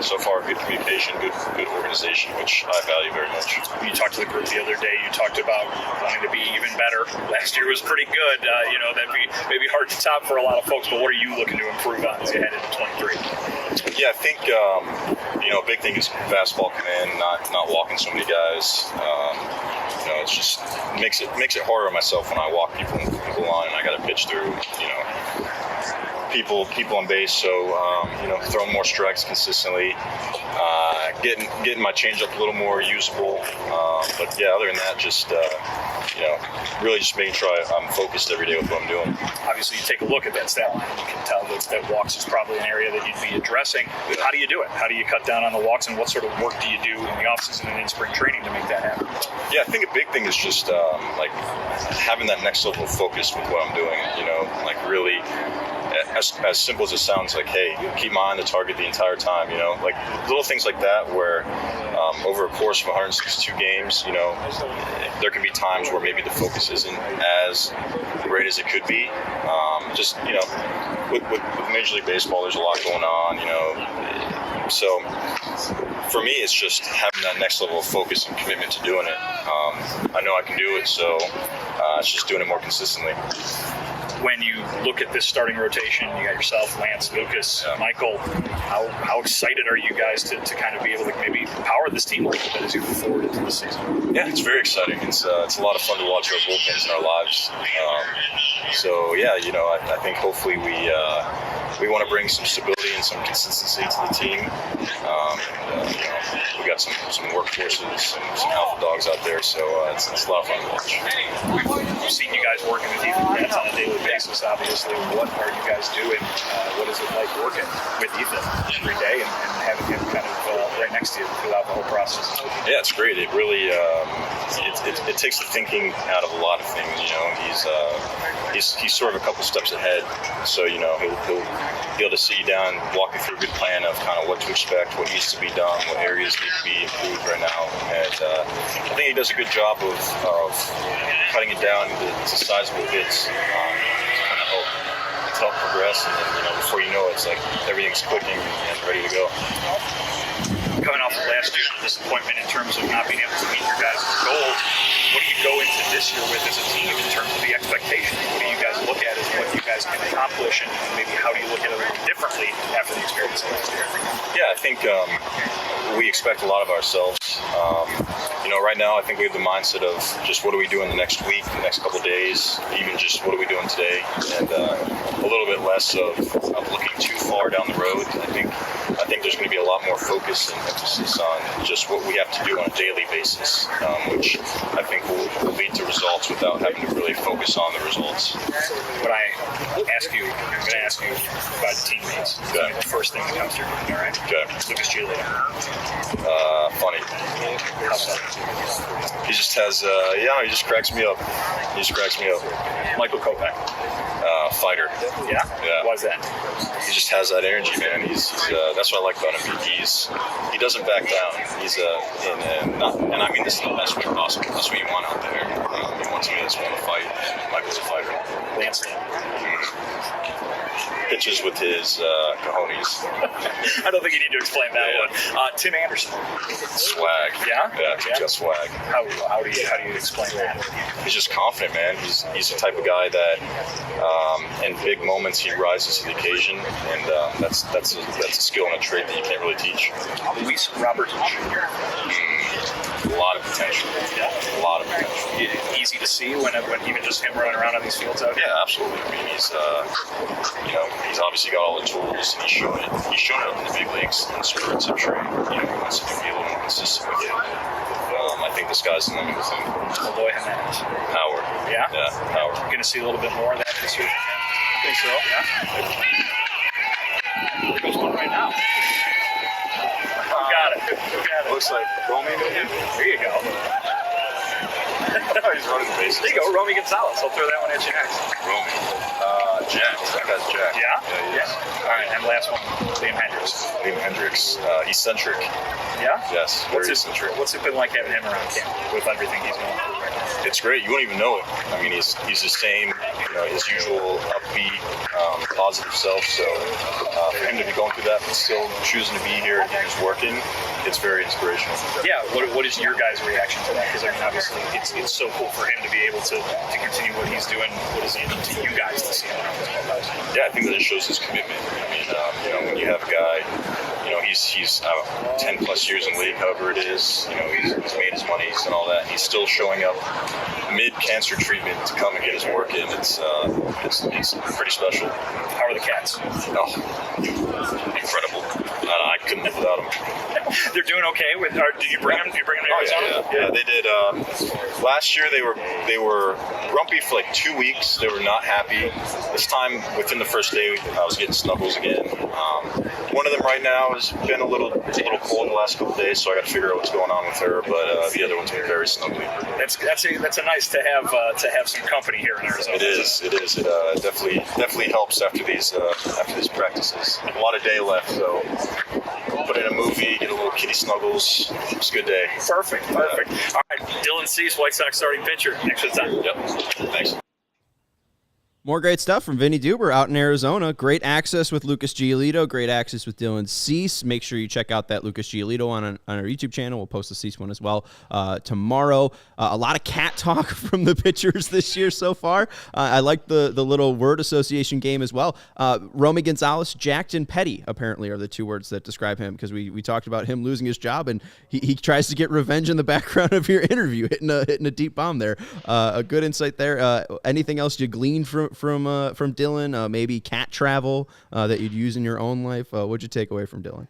so far good communication, good organization, which I value very much. You talked to the group the other day. You talked about wanting to be even better. Last year was pretty good. That'd be maybe hard to top for a lot of folks. But what are you looking to improve on as you head into 23? Yeah, I think a big thing is fastball come in, not walking so many guys. It's just makes it harder on myself when I walk people on and I got to pitch through, people on base. So, throwing more strikes consistently, getting my changeup a little more usable. But yeah, other than that, just really just making sure I'm focused every day with what I'm doing. Obviously, you take a look at that stat line, and you can tell that walks is probably an area that you'd be addressing. How do you do it? How do you cut down on the walks, and what sort of work do you do in the offseason and in spring training to make that happen? Yeah, I think a big thing is just having that next level of focus with what I'm doing. Really, as simple as it sounds, hey, keep my eye on the target the entire time. Little things like that where over a course of 162 games, there can be times where maybe the focus isn't as great as it could be. With Major League Baseball, there's a lot going on, So for me, it's just having that next level of focus and commitment to doing it. I know I can do it, so it's just doing it more consistently. When you look at this starting rotation, you got yourself, Lance, Lucas, Michael. How excited are you guys to kind of be able to maybe power this team a little bit as you move forward into the season? Yeah, it's very exciting. It's a lot of fun to watch our bullpens in our lives. I think hopefully we want to bring some stability and some consistency to the team. We got some workhorses, some alpha dogs out there, so it's a lot of fun to watch. We've seen you guys working with Ethan Katz on a daily basis, obviously. What are you guys doing? What is it like working with Ethan every day and having him kind of right next to you throughout the whole process? Yeah, it's great. It really it takes the thinking out of a lot of things. He's sort of a couple steps ahead, so he'll be able to sit you down, walk you through a good plan of kind of what to expect, what needs to be done, what areas need to be improved right now. And I think he does a good job of cutting it down to sizable bits to kind of help progress. And then, before you know it, it's like everything's clicking and ready to go. Coming off of last year, the disappointment in terms of not being able to meet your guys' goals, what do you go into this year with as a team in terms of the expectations? What do you guys look at as what you guys can accomplish, and maybe how do you look at it a little differently after the experience last year? Yeah, I think we expect a lot of ourselves. Right now I think we have the mindset of just what are we doing the next week, the next couple of days, even just what are we doing today, and a little bit less of looking too far down the road. I think there's going to be a lot more focus and emphasis on just what we have to do on a daily basis, which I think will lead to results without having to really focus on the results. When I'm going to ask you about teammates. Okay. The first thing that comes to your mind, all right? Okay. Lucas Giolito. Funny. How so? He just has, he just cracks me up. Michael Kopech. Fighter. Yeah? Why is that? He just has that energy, man. He's that's what I like about him. He doesn't back down. He's and I mean this in the best way possible. That's what you want out there. You want somebody that's willing to fight. Michael's a fighter. Lance. Pitches with his cojones. I don't think you need to explain that one. Tim Anderson. Swag. Yeah? Yeah, he's got swag. How do you explain that? He's just confident, man. He's the type of guy that in big moments he rises to the occasion, and that's a skill and a trait that you can't really teach. Luis Robert Jr. A lot of potential. Yeah. A lot of potential. Easy to see when even just him running around on these fields out here. Yeah, absolutely. I mean, he's obviously got all the tools, and he's shown it up in the big leagues in spurts. I'm sure he wants to be a little more consistent with it. I think the sky's the limit with him. Eloy Jimenez. Howard. Yeah? Yeah, Howard. You're going to see a little bit more of that this year? I think so. Yeah? There goes one right now. Got it. Looks like Romy. There you go. He's running the bases. There you go, Romy Gonzalez. I'll throw that one at you next. Romy. Jack. That guy's Jack. Yeah? Yeah. All right. And last one, Liam Hendricks. Liam Hendricks, eccentric. Yeah? Yes, very eccentric. What's it been like having him around camp with everything he's going through right now? It's great. You won't even know it. I mean, he's the same, his usual upbeat, positive self. So for him to be going through that but still choosing to be here and he's working, it's very inspirational. Yeah. What is your guys' reaction to that? Because I mean, obviously, it's so cool for him to be able to continue what he's doing. What does it mean to you guys to see him around this clubhouse? Yeah, I think that it shows his commitment. I mean, when you have a guy, he's 10 plus years in the league, however it is, he's made his money and all that, and he's still showing up mid-cancer treatment to come and get his work in. It's pretty special. How are the cats? Oh, incredible. I couldn't live without them. They're doing okay. Did you bring them? Did you bring them to Arizona? Yeah, they did. Last year they were grumpy for like 2 weeks. They were not happy. This time, within the first day, I was getting snuggles again. One of them right now has been a little cold the last couple of days, so I got to figure out what's going on with her. But the other one's been very snuggly. That's a nice to have some company here in Arizona. It is. It definitely helps after these practices. A lot of day left, so put in a movie, get a little kitty snuggles. It's a good day. Perfect. All right, Dylan Cease, White Sox starting pitcher. Thanks for the time. Yep. Thanks. More great stuff from Vinnie Duber out in Arizona. Great access with Lucas Giolito. Great access with Dylan Cease. Make sure you check out that Lucas Giolito on our YouTube channel. We'll post the Cease one as well tomorrow. A lot of cat talk from the pitchers this year so far. I like the little word association game as well. Romy Gonzalez, jacked, and petty apparently are the two words that describe him, because we talked about him losing his job, and he tries to get revenge in the background of your interview, hitting a deep bomb there. A good insight there. Anything else you gleaned from Dylan? Maybe cat travel that you'd use in your own life. What'd you take away from Dylan?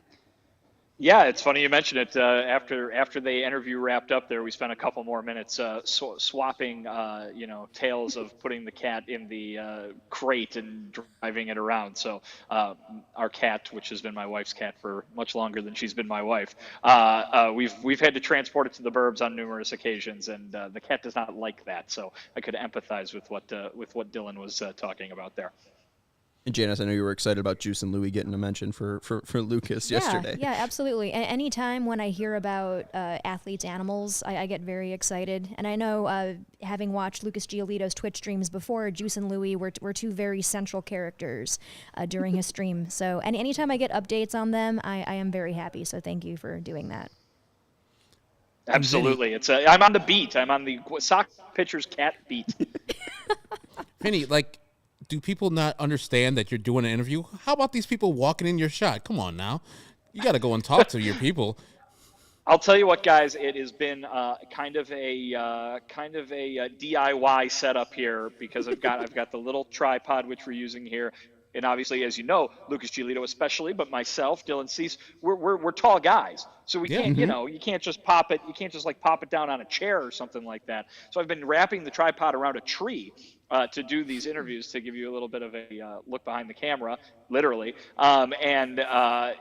Yeah, it's funny you mention it. After the interview wrapped up there, we spent a couple more minutes swapping, tales of putting the cat in the crate and driving it around. So our cat, which has been my wife's cat for much longer than she's been my wife, we've had to transport it to the burbs on numerous occasions, and the cat does not like that. So I could empathize with what Dylan was talking about there. And Janice, I know you were excited about Juice and Louie getting a mention for Lucas yesterday. Yeah, absolutely. Anytime when I hear about athletes' animals, I get very excited. And I know, having watched Lucas Giolito's Twitch streams before, Juice and Louie were two very central characters during his stream. So anytime I get updates on them, I am very happy. So thank you for doing that. Absolutely. I'm on the beat. I'm on the Sox pitcher's cat beat. Vinny, do people not understand that you're doing an interview? How about these people walking in your shot? Come on now. You got to go and talk to your people. I'll tell you what, guys, it has been kind of a DIY setup here, because I've got the little tripod which we're using here. And obviously, as you know, Lucas Giolito especially, but myself, Dylan Cease, we're tall guys. So we can't, you can't just pop it. You can't just pop it down on a chair or something like that. So I've been wrapping the tripod around a tree to do these interviews, to give you a little bit of a look behind the camera, literally. And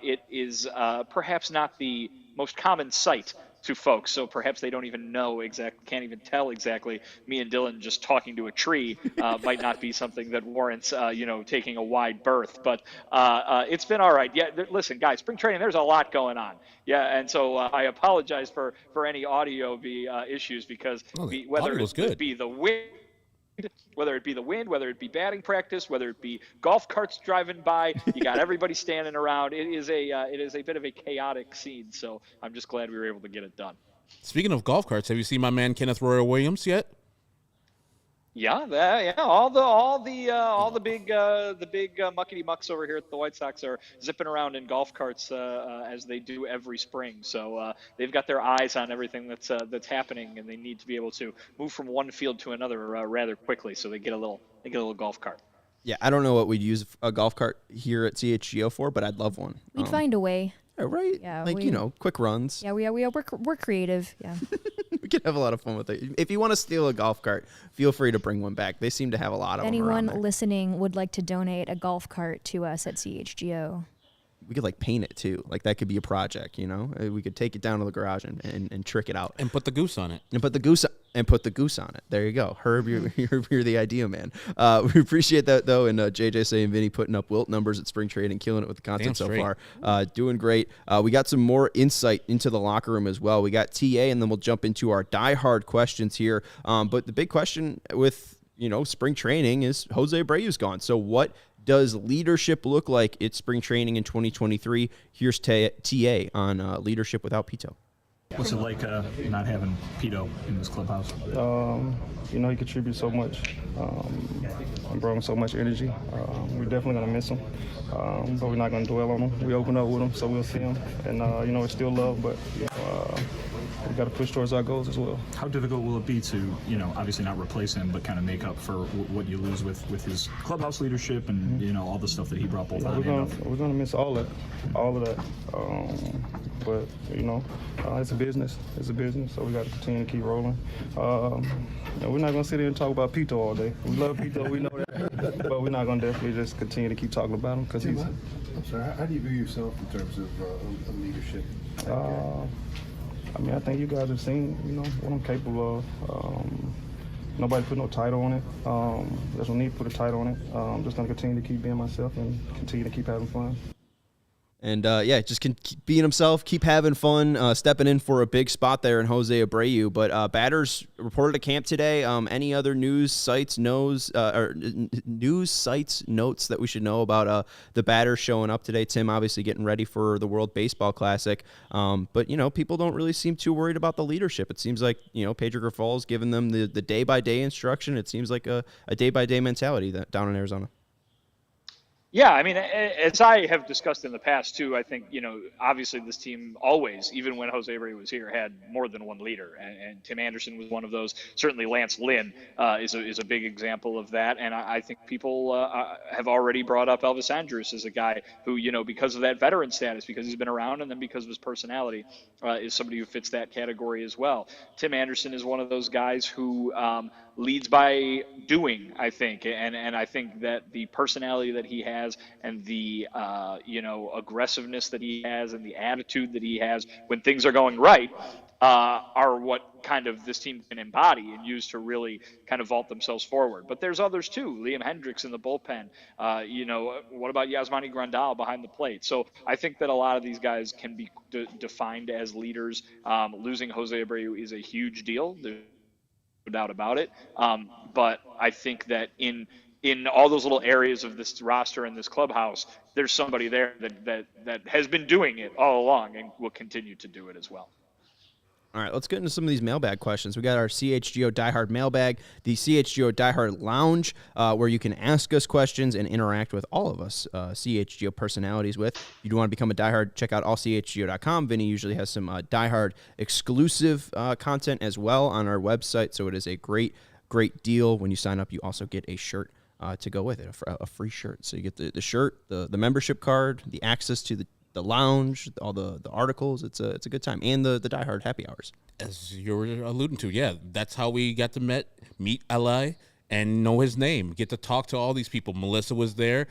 it is perhaps not the most common sight to folks, so perhaps they don't even know can't even tell exactly. Me and Dylan just talking to a tree might not be something that warrants, taking a wide berth. But it's been all right. Yeah, listen, guys, spring training, there's a lot going on. Yeah, and so I apologize for any audio issues, because whether it be the wind, whether it be the wind, whether it be batting practice, whether it be golf carts driving by, you got everybody standing around. It is a bit of a chaotic scene. So I'm just glad we were able to get it done. Speaking of golf carts, have you seen my man Kenneth Royal Williams yet? Yeah, all the big muckety mucks over here at the White Sox are zipping around in golf carts as they do every spring. So they've got their eyes on everything that's happening, and they need to be able to move from one field to another rather quickly. So they get a little golf cart. Yeah, I don't know what we'd use a golf cart here at CHGO for, but I'd love one. We'd find a way. Yeah, right? Yeah, quick runs. Yeah, we're creative. Yeah. We can have a lot of fun with it. If you want to steal a golf cart, feel free to bring one back. They seem to have a lot of them. Anyone listening would like to donate a golf cart to us at CHGO. like paint it too. Like that could be a project, you know. We could take it down to the garage and trick it out and put the goose on it. And put the goose on it. There you go, Herb. You're the idea man. We appreciate that though. And JJ saying Vinny putting up wilt numbers at spring training, killing it with the content so far. Doing great. We got some more insight into the locker room as well. We got TA, and then we'll jump into our diehard questions here. But the big question with spring training is Jose Abreu's gone. So what does leadership look like at spring training in 2023? Here's TA on leadership without Pito. What's it like not having Pito in this clubhouse? He contributes so much and brought so much energy. We're definitely going to miss him, but we're not going to dwell on him. We open up with him, so we'll see him. And, it's still love, but we got to push towards our goals as well. How difficult will it be to, obviously not replace him, but kind of make up for what you lose with his clubhouse leadership and, all the stuff that he brought both on and off? We're going to miss all of that. But, it's a business. It's a business, so we got to continue to keep rolling. We're not going to sit here and talk about Pito all day. We love Pito, we know that. But we're not going to definitely just continue to keep talking about him because he's... I'm sorry, how do you view yourself in terms of leadership? I think you guys have seen, what I'm capable of. Nobody put no title on it. There's no need to put a title on it. I'm just going to continue to keep being myself and continue to keep having fun. And, just keep being himself, keep having fun, stepping in for a big spot there in Jose Abreu. But batters reported to camp today. Any other news sites notes that we should know about the batters showing up today? Tim obviously getting ready for the World Baseball Classic. But, people don't really seem too worried about the leadership. It seems like, Pedro Grifal's giving them the day-by-day instruction. It seems like a day-by-day mentality down in Arizona. Yeah, as I have discussed in the past too, I think, obviously this team always, even when Jose Abreu was here, had more than one leader, and Tim Anderson was one of those. Certainly Lance Lynn is a big example of that, and I think people have already brought up Elvis Andrus as a guy who, because of that veteran status, because he's been around, and then because of his personality, is somebody who fits that category as well. Tim Anderson is one of those guys who leads by doing, I think, and I think that the personality that he has and the aggressiveness that he has and the attitude that he has when things are going right are what kind of this team can embody and use to really kind of vault themselves forward. But there's others too. Liam Hendricks in the bullpen. What about Yasmani Grandal behind the plate? So I think that a lot of these guys can be defined as leaders. Losing Jose Abreu is a huge deal. There's no doubt about it. But I think that in all those little areas of this roster and this clubhouse, there's somebody there that has been doing it all along and will continue to do it as well. All right, let's get into some of these mailbag questions. We got our CHGO Diehard Mailbag, the CHGO Diehard Lounge, where you can ask us questions and interact with all of us CHGO personalities with. If you do want to become a diehard, check out allchgo.com. Vinny usually has some diehard exclusive content as well on our website, so it is a great deal. When you sign up, you also get a shirt to go with it, a free shirt. So you get the shirt, the membership card, the access to the lounge, all the articles. It's a good time, and the diehard happy hours. As you were alluding to, yeah, that's how we got to meet Eli and know his name, get to talk to all these people. Melissa was there.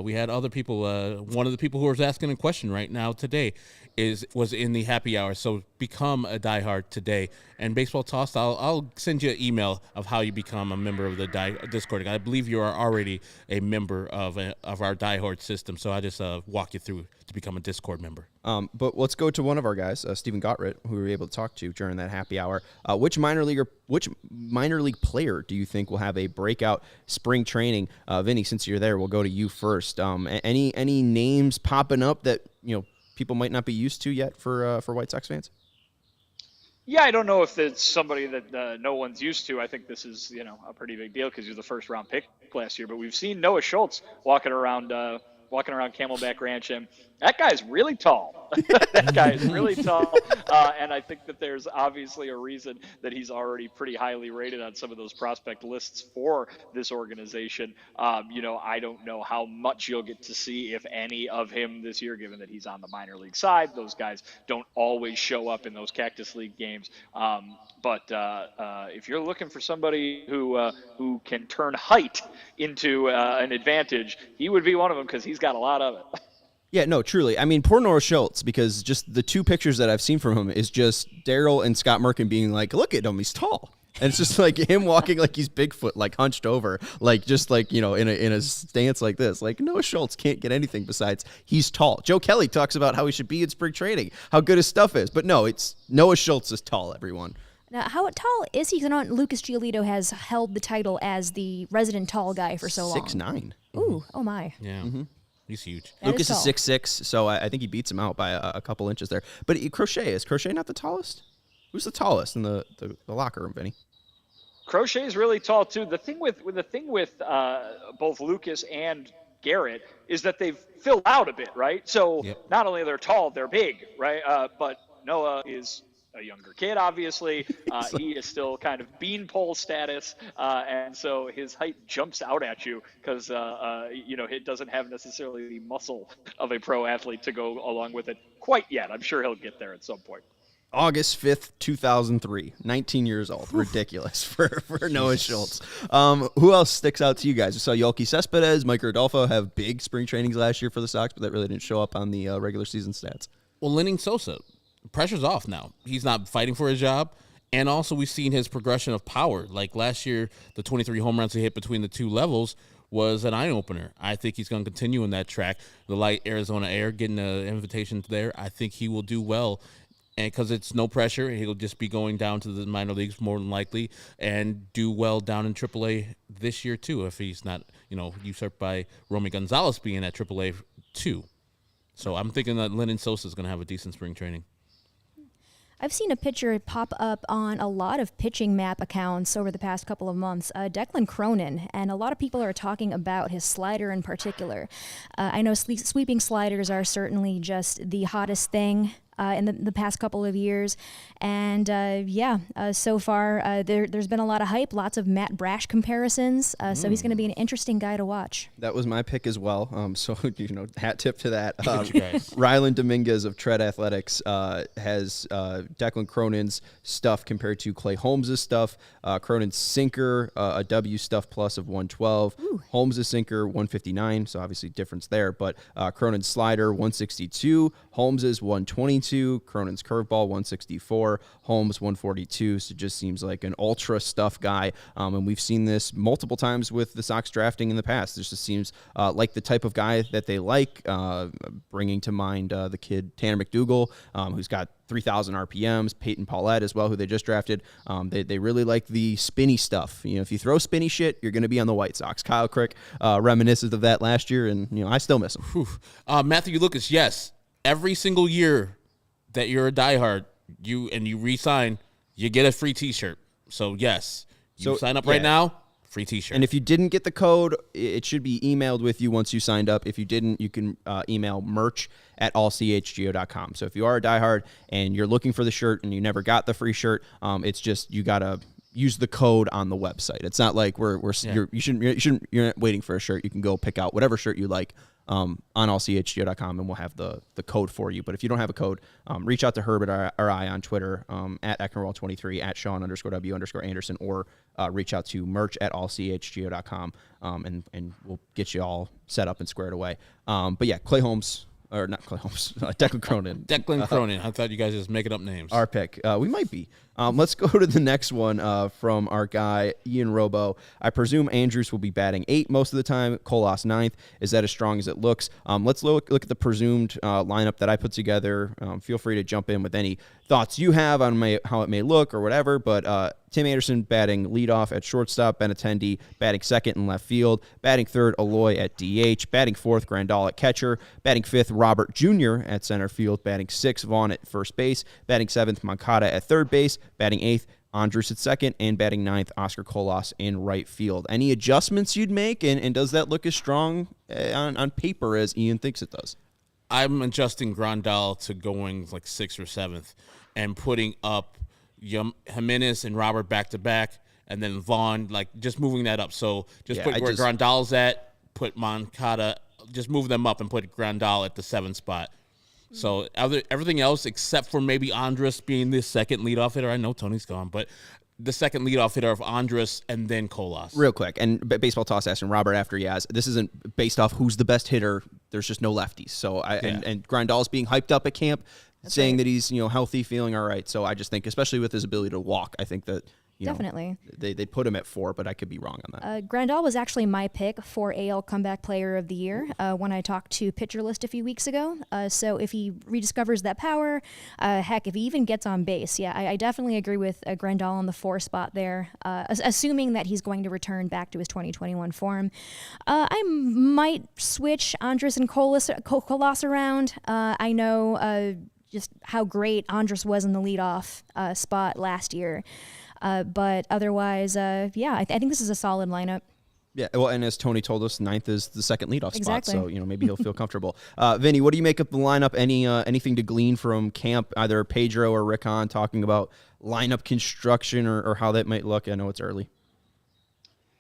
We had other people. One of the people who was asking a question right now today was in the happy hour. So become a diehard today. And Baseball Tossed, I'll send you an email of how you become a member of the Discord. I believe you are already a member of our diehard system. So I just walk you through to become a Discord member. But let's go to one of our guys, Stephen Gottritt, who we were able to talk to during that happy hour. Which minor league player do you think will have a breakout spring training? Vinny, since you're there, we'll go to you first. Any names popping up that people might not be used to yet for White Sox fans? Yeah, I don't know if it's somebody that no one's used to. I think this is a pretty big deal because he was the first round pick last year. But we've seen Noah Schultz walking around Camelback Ranch, and that guy's really tall. That guy is really tall, and I think that there's obviously a reason that he's already pretty highly rated on some of those prospect lists for this organization. I don't know how much you'll get to see, if any, of him this year, given that he's on the minor league side. Those guys don't always show up in those Cactus League games. But if you're looking for somebody who can turn height into an advantage, he would be one of them because he's got a lot of it. Yeah, no, truly. I mean, poor Noah Schultz, because just the two pictures that I've seen from him is just Daryl and Scott Merkin being like, look at him, he's tall. And it's just like him walking like he's Bigfoot, like hunched over, like just like, you know, in a stance like this. Like Noah Schultz can't get anything besides he's tall. Joe Kelly talks about how he should be in spring training, how good his stuff is. But no, it's Noah Schultz is tall, everyone. Now, how tall is he? Because Lucas Giolito has held the title as the resident tall guy for so long. 6'9". Ooh, oh my. Yeah. He's huge. Lucas is 6'6", so I think he beats him out by a couple inches there. But Crochet, is Crochet not the tallest? Who's the tallest in the locker room, Vinny? Crochet is really tall too. The thing with both Lucas and Garrett is that they've filled out a bit, right? So not only they're tall, they're big, right? But Noah is a younger kid, obviously. He is still kind of beanpole status, and so his height jumps out at you because it doesn't have necessarily the muscle of a pro athlete to go along with it quite yet. I'm sure he'll get there at some point. August 5th, 2003, 19 years old. Ridiculous for Noah Schultz. Who else sticks out to you guys? We saw Yolki Cespedes, Mike Rodolfo have big spring trainings last year for the Sox, but that really didn't show up on the regular season stats. Well, Lenny Sosa, pressure's off now. He's not fighting for his job. And also we've seen his progression of power. Like last year, the 23 home runs he hit between the two levels was an eye-opener. I think he's going to continue in that track. The light Arizona air, getting an invitation there, I think he will do well. And because it's no pressure, he'll just be going down to the minor leagues more than likely and do well down in AAA this year too, if he's not, usurped by Romy Gonzalez being at AAA too. So I'm thinking that Lennon Sosa is going to have a decent spring training. I've seen a picture pop up on a lot of pitching map accounts over the past couple of months, Declan Cronin, and a lot of people are talking about his slider in particular. I know sweeping sliders are certainly just the hottest thing in the past couple of years. And so far there's been a lot of hype, lots of Matt Brash comparisons. So he's going to be an interesting guy to watch. That was my pick as well. So, hat tip to that. Rylan Dominguez of Tread Athletics has Declan Cronin's stuff compared to Clay Holmes' stuff. Cronin's sinker, a W stuff plus of 112. Holmes' sinker, 159. So obviously difference there. But Cronin's slider, 162. Holmes' 122. Cronin's curveball, 164. Holmes, 142. So just seems like an ultra stuff guy. And we've seen this multiple times with the Sox drafting in the past. This just seems like the type of guy that they like, bringing to mind the kid Tanner McDougal, who's got 3,000 RPMs, Peyton Paulette as well, who they just drafted. They really like the spinny stuff. If you throw spinny shit, you're going to be on the White Sox. Kyle Crick reminiscent of that last year, and I still miss him. Matthew Lucas, yes. Every single year that you're a diehard, you re-sign, you get a free T-shirt. So yes, you sign up right now, free T-shirt. And if you didn't get the code, it should be emailed with you once you signed up. If you didn't, you can email merch@allchgo.com. So if you are a diehard and you're looking for the shirt and you never got the free shirt, it's just you gotta use the code on the website. It's not like you're not waiting for a shirt. You can go pick out whatever shirt you like on allchgo.com, and we'll have the code for you. But if you don't have a code, reach out to Herbert or I on Twitter, at Eckenroll23, at Sean_W_Anderson, or reach out to merch@allchgo.com, and we'll get you all set up and squared away. But yeah, Declan Cronin. Declan Cronin. I thought you guys just making up names. Our pick. We might be. Let's go to the next one from our guy, Ian Robo. I presume Andrus will be batting 8 most of the time. Colas 9th. Is that as strong as it looks? Let's look at the presumed lineup that I put together. Feel free to jump in with any thoughts you have on how it may look or whatever. But Tim Anderson batting leadoff at shortstop. Benintendi batting second in left field. Batting third, Aloy at DH. Batting fourth, Grandal at catcher. Batting fifth, Robert Jr. at center field. Batting sixth, Vaughn at first base. Batting seventh, Moncada at third base. Batting eighth, Andrus at second, and batting ninth, Oscar Colas in right field. Any adjustments you'd make, and does that look as strong on paper as Ian thinks it does? I'm adjusting Grandal to going like 6th or 7th and putting up Jimenez and Robert back-to-back, and then Vaughn, like just moving that up. So just put where Grandal's at, put Moncada, just move them up and put Grandal at the 7th spot. So everything else, except for maybe Andrus being the second leadoff hitter. I know Tony's gone, but the second leadoff hitter of Andrus and then Colas. Real quick, and Baseball Toss asking Robert after Yaz, this isn't based off who's the best hitter. There's just no lefties. So and Grandal's being hyped up at camp, saying that he's healthy, feeling all right. So I just think, especially with his ability to walk, I think that Definitely. They put him at 4, but I could be wrong on that. Grandal was actually my pick for AL Comeback Player of the Year when I talked to Pitcher List a few weeks ago. So if he rediscovers that power, heck, if he even gets on base, I definitely agree with Grandal on the 4 spot there, assuming that he's going to return back to his 2021 form. I might switch Andrus and Colas around. I know just how great Andrus was in the leadoff spot last year. But otherwise, I think this is a solid lineup. Yeah, well, and as Tony told us, 9th is the second leadoff Exactly. spot, so maybe he'll feel comfortable. Vinny, what do you make of the lineup? Anything to glean from camp, either Pedro or Rick Hahn talking about lineup construction or how that might look? I know it's early.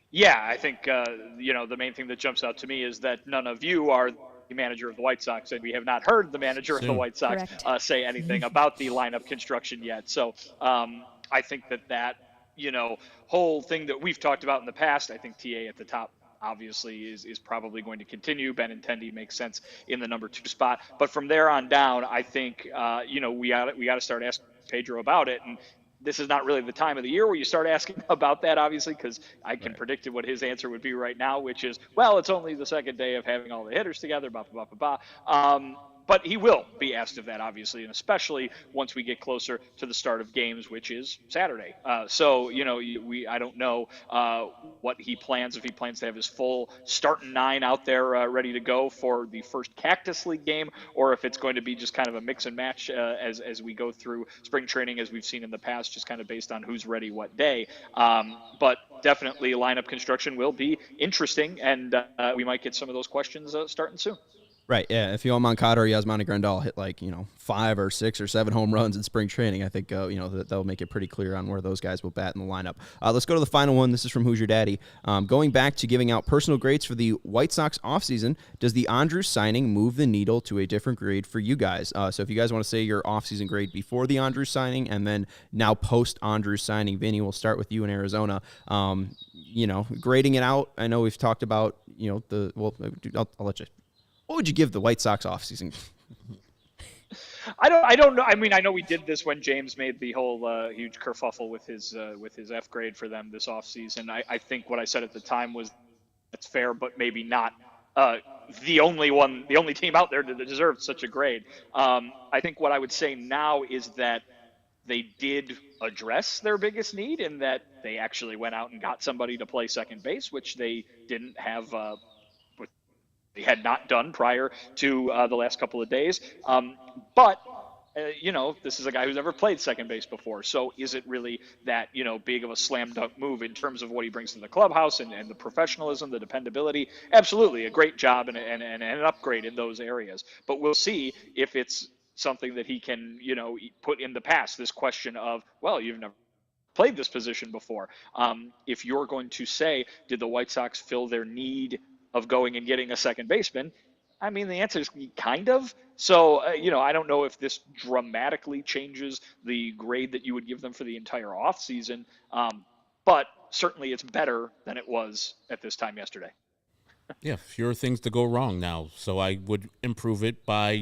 Yeah, I think the main thing that jumps out to me is that none of you are the manager of the White Sox, and we have not heard the manager of the White Sox say anything about the lineup construction yet. So I think that whole thing that we've talked about in the past, I think TA at the top obviously is probably going to continue. Benintendi makes sense in the number 2 spot, but from there on down, I think we got to start asking Pedro about it. And this is not really the time of the year where you start asking about that, obviously, because I can predict what his answer would be right now, which is, well, it's only the second day of having all the hitters together, blah, blah, blah, blah, blah. But he will be asked of that, obviously, and especially once we get closer to the start of games, which is Saturday. I don't know what he plans, if he plans to have his full starting 9 out there ready to go for the first Cactus League game, or if it's going to be just kind of a mix and match as we go through spring training, as we've seen in the past, just kind of based on who's ready what day. But definitely lineup construction will be interesting, and we might get some of those questions starting soon. Right, yeah. If Yohan Moncada or Yasmani Grandal hit 5 or 6 or 7 home runs in spring training, I think that'll make it pretty clear on where those guys will bat in the lineup. Let's go to the final one. This is from Who's Your Daddy. Going back to giving out personal grades for the White Sox offseason, does the Andrus signing move the needle to a different grade for you guys? So if you guys want to say your offseason grade before the Andrus signing and then now post Andrus signing, Vinny, we'll start with you in Arizona. Grading it out. I know we've talked about I'll let you. What would you give the White Sox offseason? I don't know. I mean, I know we did this when James made the whole huge kerfuffle with his F grade for them this offseason. I think what I said at the time was that's fair, but maybe not the only team out there that deserved such a grade. I think what I would say now is that they did address their biggest need in that they actually went out and got somebody to play second base, which they didn't have. They had not done prior to the last couple of days. But this is a guy who's never played second base before. So is it really that, big of a slam dunk move in terms of what he brings to the clubhouse and the professionalism, the dependability? Absolutely. A great job and an upgrade in those areas. But we'll see if it's something that he can, put in the past. This question of, well, you've never played this position before. If you're going to say, did the White Sox fill their need of going and getting a second baseman? I mean, the answer is kind of. So, I don't know if this dramatically changes the grade that you would give them for the entire offseason, but certainly it's better than it was at this time yesterday. Yeah, fewer things to go wrong now. So I would improve it by,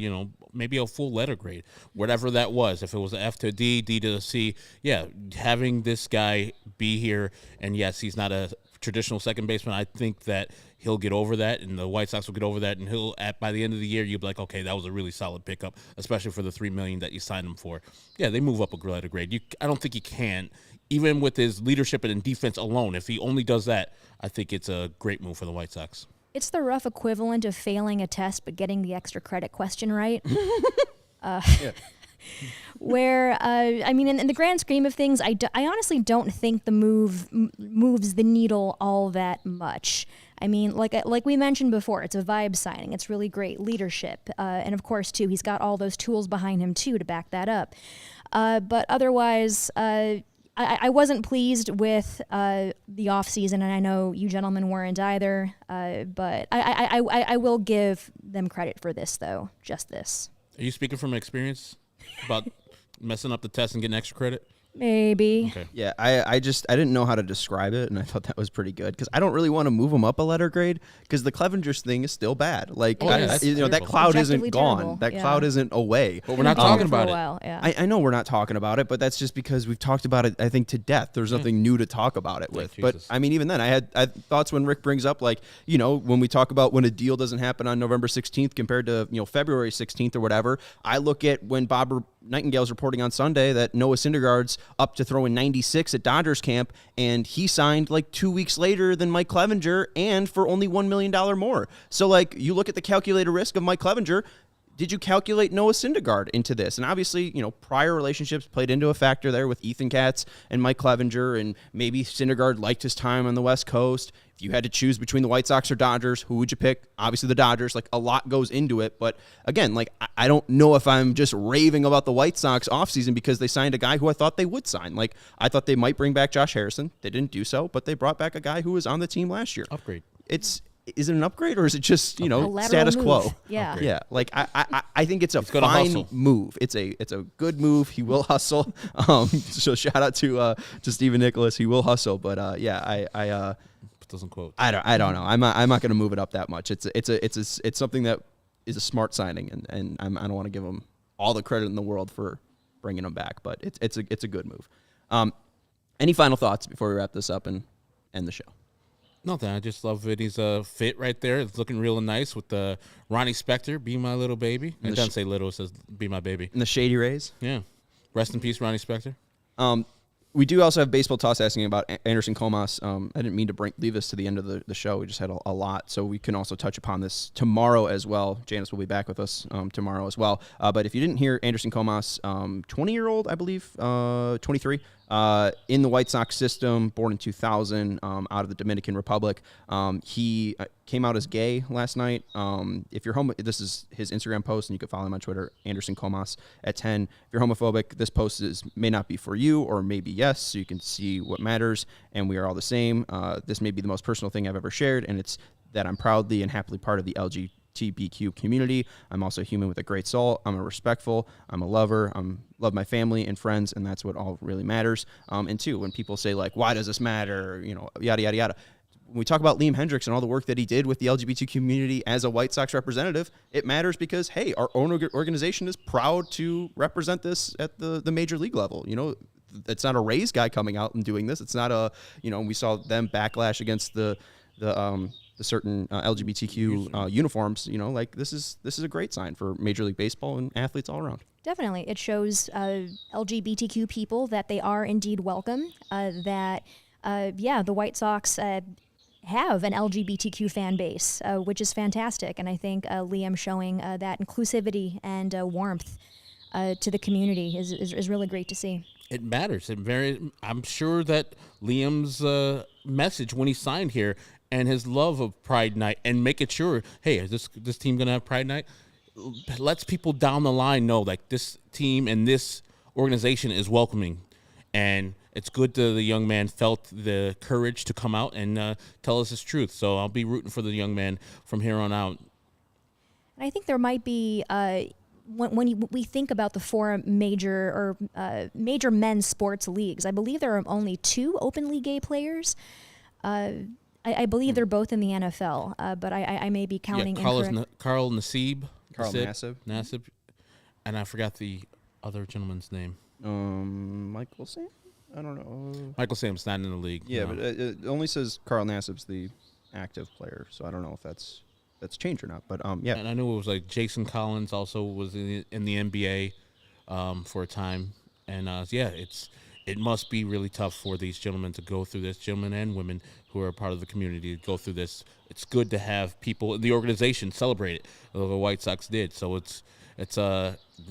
maybe a full letter grade, whatever that was. If it was an F to D, D to C, yeah, having this guy be here, and yes, he's not a traditional second baseman. I think that he'll get over that, and the White Sox will get over that, and by the end of the year, you'll be like, okay, that was a really solid pickup, especially for the $3 million that you signed him for. Yeah, they move up a letter grade. I don't think he can, even with his leadership and in defense alone. If he only does that, I think it's a great move for the White Sox. It's the rough equivalent of failing a test but getting the extra credit question right. Where, in the grand scheme of things, I honestly don't think the move moves the needle all that much. I mean, like we mentioned before, it's a vibe signing. It's really great leadership. And of course, too, he's got all those tools behind him, too, to back that up. But otherwise, I wasn't pleased with the offseason, and I know you gentlemen weren't either. But I will give them credit for this, though, just this. Are you speaking from experience about messing up the test and getting extra credit? Maybe. Okay. Yeah, I didn't know how to describe it, and I thought that was pretty good because I don't really want to move him up a letter grade because the Clevenger's thing is still bad. Like, that cloud isn't gone. Terrible. That cloud isn't away. But we're not talking about it. While, I know we're not talking about it, but that's just because we've talked about it, I think, to death. There's nothing new to talk about it with. But, I mean, even then, I had thoughts when Rick brings up, like, when we talk about when a deal doesn't happen on November 16th compared to, February 16th or whatever, I look at when Bob Nightingale's reporting on Sunday that Noah Syndergaard's up to throwing 96 at Dodgers camp, and he signed like 2 weeks later than Mike Clevenger and for only $1 million more. So, like, you look at the calculated risk of Mike Clevenger. Did you calculate Noah Syndergaard into this? And obviously, prior relationships played into a factor there with Ethan Katz and Mike Clevenger, and maybe Syndergaard liked his time on the West Coast. If you had to choose between the White Sox or Dodgers, who would you pick? Obviously the Dodgers. Like, a lot goes into it. But again, like, I don't know if I'm just raving about the White Sox offseason because they signed a guy who I thought they would sign. Like, I thought they might bring back Josh Harrison. They didn't do so, but they brought back a guy who was on the team last year. Upgrade. Is it an upgrade or is it just, status quo? Yeah. Yeah. Like, I think it's a fine move. It's a good move. He will hustle. So shout out to Stephen Nicholas. He will hustle. But I doesn't quote. I don't know. I'm not going to move it up that much. It's something that is a smart signing, and I don't want to give him all the credit in the world for bringing him back, but it's a good move. Any final thoughts before we wrap this up and end the show? Nothing. I just love Vinny's fit right there. It's looking real nice with the Ronnie Spector, Be My Little Baby. It doesn't say little, it says Be My Baby. And the Shady Rays. Yeah. Rest in peace, Ronnie Spector. We do also have Baseball Toss asking about Anderson Comas. I didn't mean to leave this to the end of the show. We just had a lot, so we can also touch upon this tomorrow as well. Janice will be back with us tomorrow as well. But if you didn't hear, Anderson Comas, 20-year-old, I believe, 23, in the White Sox system, born in 2000, out of the Dominican Republic. He came out as gay last night. If you're this is his Instagram post, and you can follow him on Twitter, Anderson Comas at 10. If you're homophobic, this post may not be for you, or maybe yes, so you can see what matters, and we are all the same. This may be the most personal thing I've ever shared, and it's that I'm proudly and happily part of the LGBTQ community. I'm also a human with a great soul. I'm a respectful. I'm a lover. Love my family and friends, and that's what all really matters. And two, when people say, like, why does this matter? Yada, yada, yada. When we talk about Liam Hendricks and all the work that he did with the LGBT community as a White Sox representative, it matters because, hey, our own organization is proud to represent this at the major league level. It's not a Rays guy coming out and doing this. It's not we saw them backlash against the certain LGBTQ uniforms. This is a great sign for Major League Baseball and athletes all around. Definitely. It shows LGBTQ people that they are indeed welcome, the White Sox have an LGBTQ fan base, which is fantastic. And I think Liam showing that inclusivity and warmth to the community is really great to see. It matters. I'm sure that Liam's message when he signed here and his love of Pride Night and making sure, hey, is this team going to have Pride Night? Lets people down the line know, like, this team and this organization is welcoming. And it's good that the young man felt the courage to come out and tell us his truth. So I'll be rooting for the young man from here on out. I think there might be, when we think about the four major men's sports leagues, I believe there are only 2 openly gay players. I believe they're both in the NFL, but I may be counting incorrect. Carl Nassib. Carl Nassib. And I forgot the other gentleman's name. Michael Sam? I don't know. Michael Sam's not in the league. Yeah, no. But it only says Carl Nassib's the active player, so I don't know if that's changed or not. But yeah. And I knew it was like Jason Collins also was in the NBA for a time, and it must be really tough for these gentlemen to go through this, gentlemen and women who are a part of the community to go through this. It's good to have people in the organization celebrate it, like the White Sox did. So it's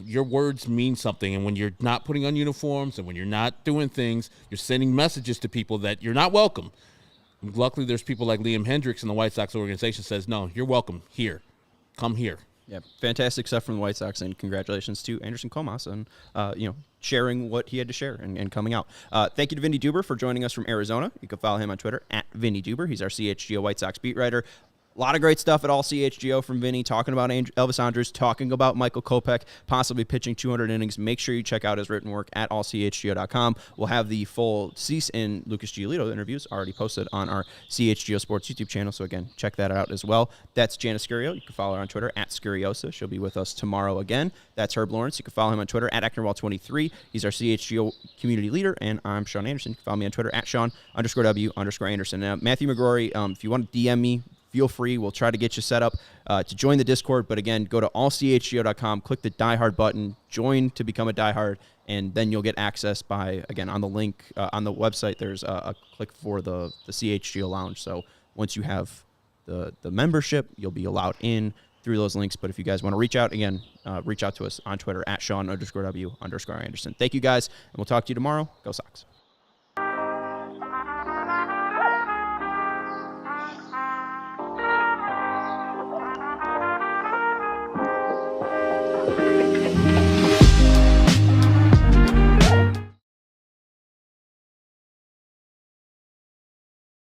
your words mean something, and when you're not putting on uniforms and when you're not doing things, you're sending messages to people that you're not welcome. And luckily, there's people like Liam Hendricks in the White Sox organization says, no, you're welcome here. Come here. Yeah, fantastic stuff from the White Sox, and congratulations to Anderson Comas on sharing what he had to share and coming out. Thank you to Vinnie Duber for joining us from Arizona. You can follow him on Twitter at Vinnie Duber. He's our CHGO White Sox beat writer. A lot of great stuff at all CHGO from Vinny, talking about Elvis Andrus, talking about Michael Kopech, possibly pitching 200 innings. Make sure you check out his written work at allchgo.com. We'll have the full Cease and Lucas Giolito interviews already posted on our CHGO Sports YouTube channel, so again, check that out as well. That's Janice Scurio. You can follow her on Twitter at Scuriosa. She'll be with us tomorrow again. That's Herb Lawrence. You can follow him on Twitter at Ecknerwall23. He's our CHGO community leader, and I'm Sean Anderson. You can follow me on Twitter at Sean_W_Anderson. Now, Matthew McGrory, if you want to DM me, feel free. We'll try to get you set up to join the Discord. But again, go to allchgo.com, click the Die Hard button, join to become a Die Hard, and then you'll get access by, again, on the link on the website, there's a click for the CHGO Lounge. So once you have the membership, you'll be allowed in through those links. But if you guys want to reach out, again, reach out to us on Twitter at Sean_W_Anderson. Thank you guys, and we'll talk to you tomorrow. Go Sox.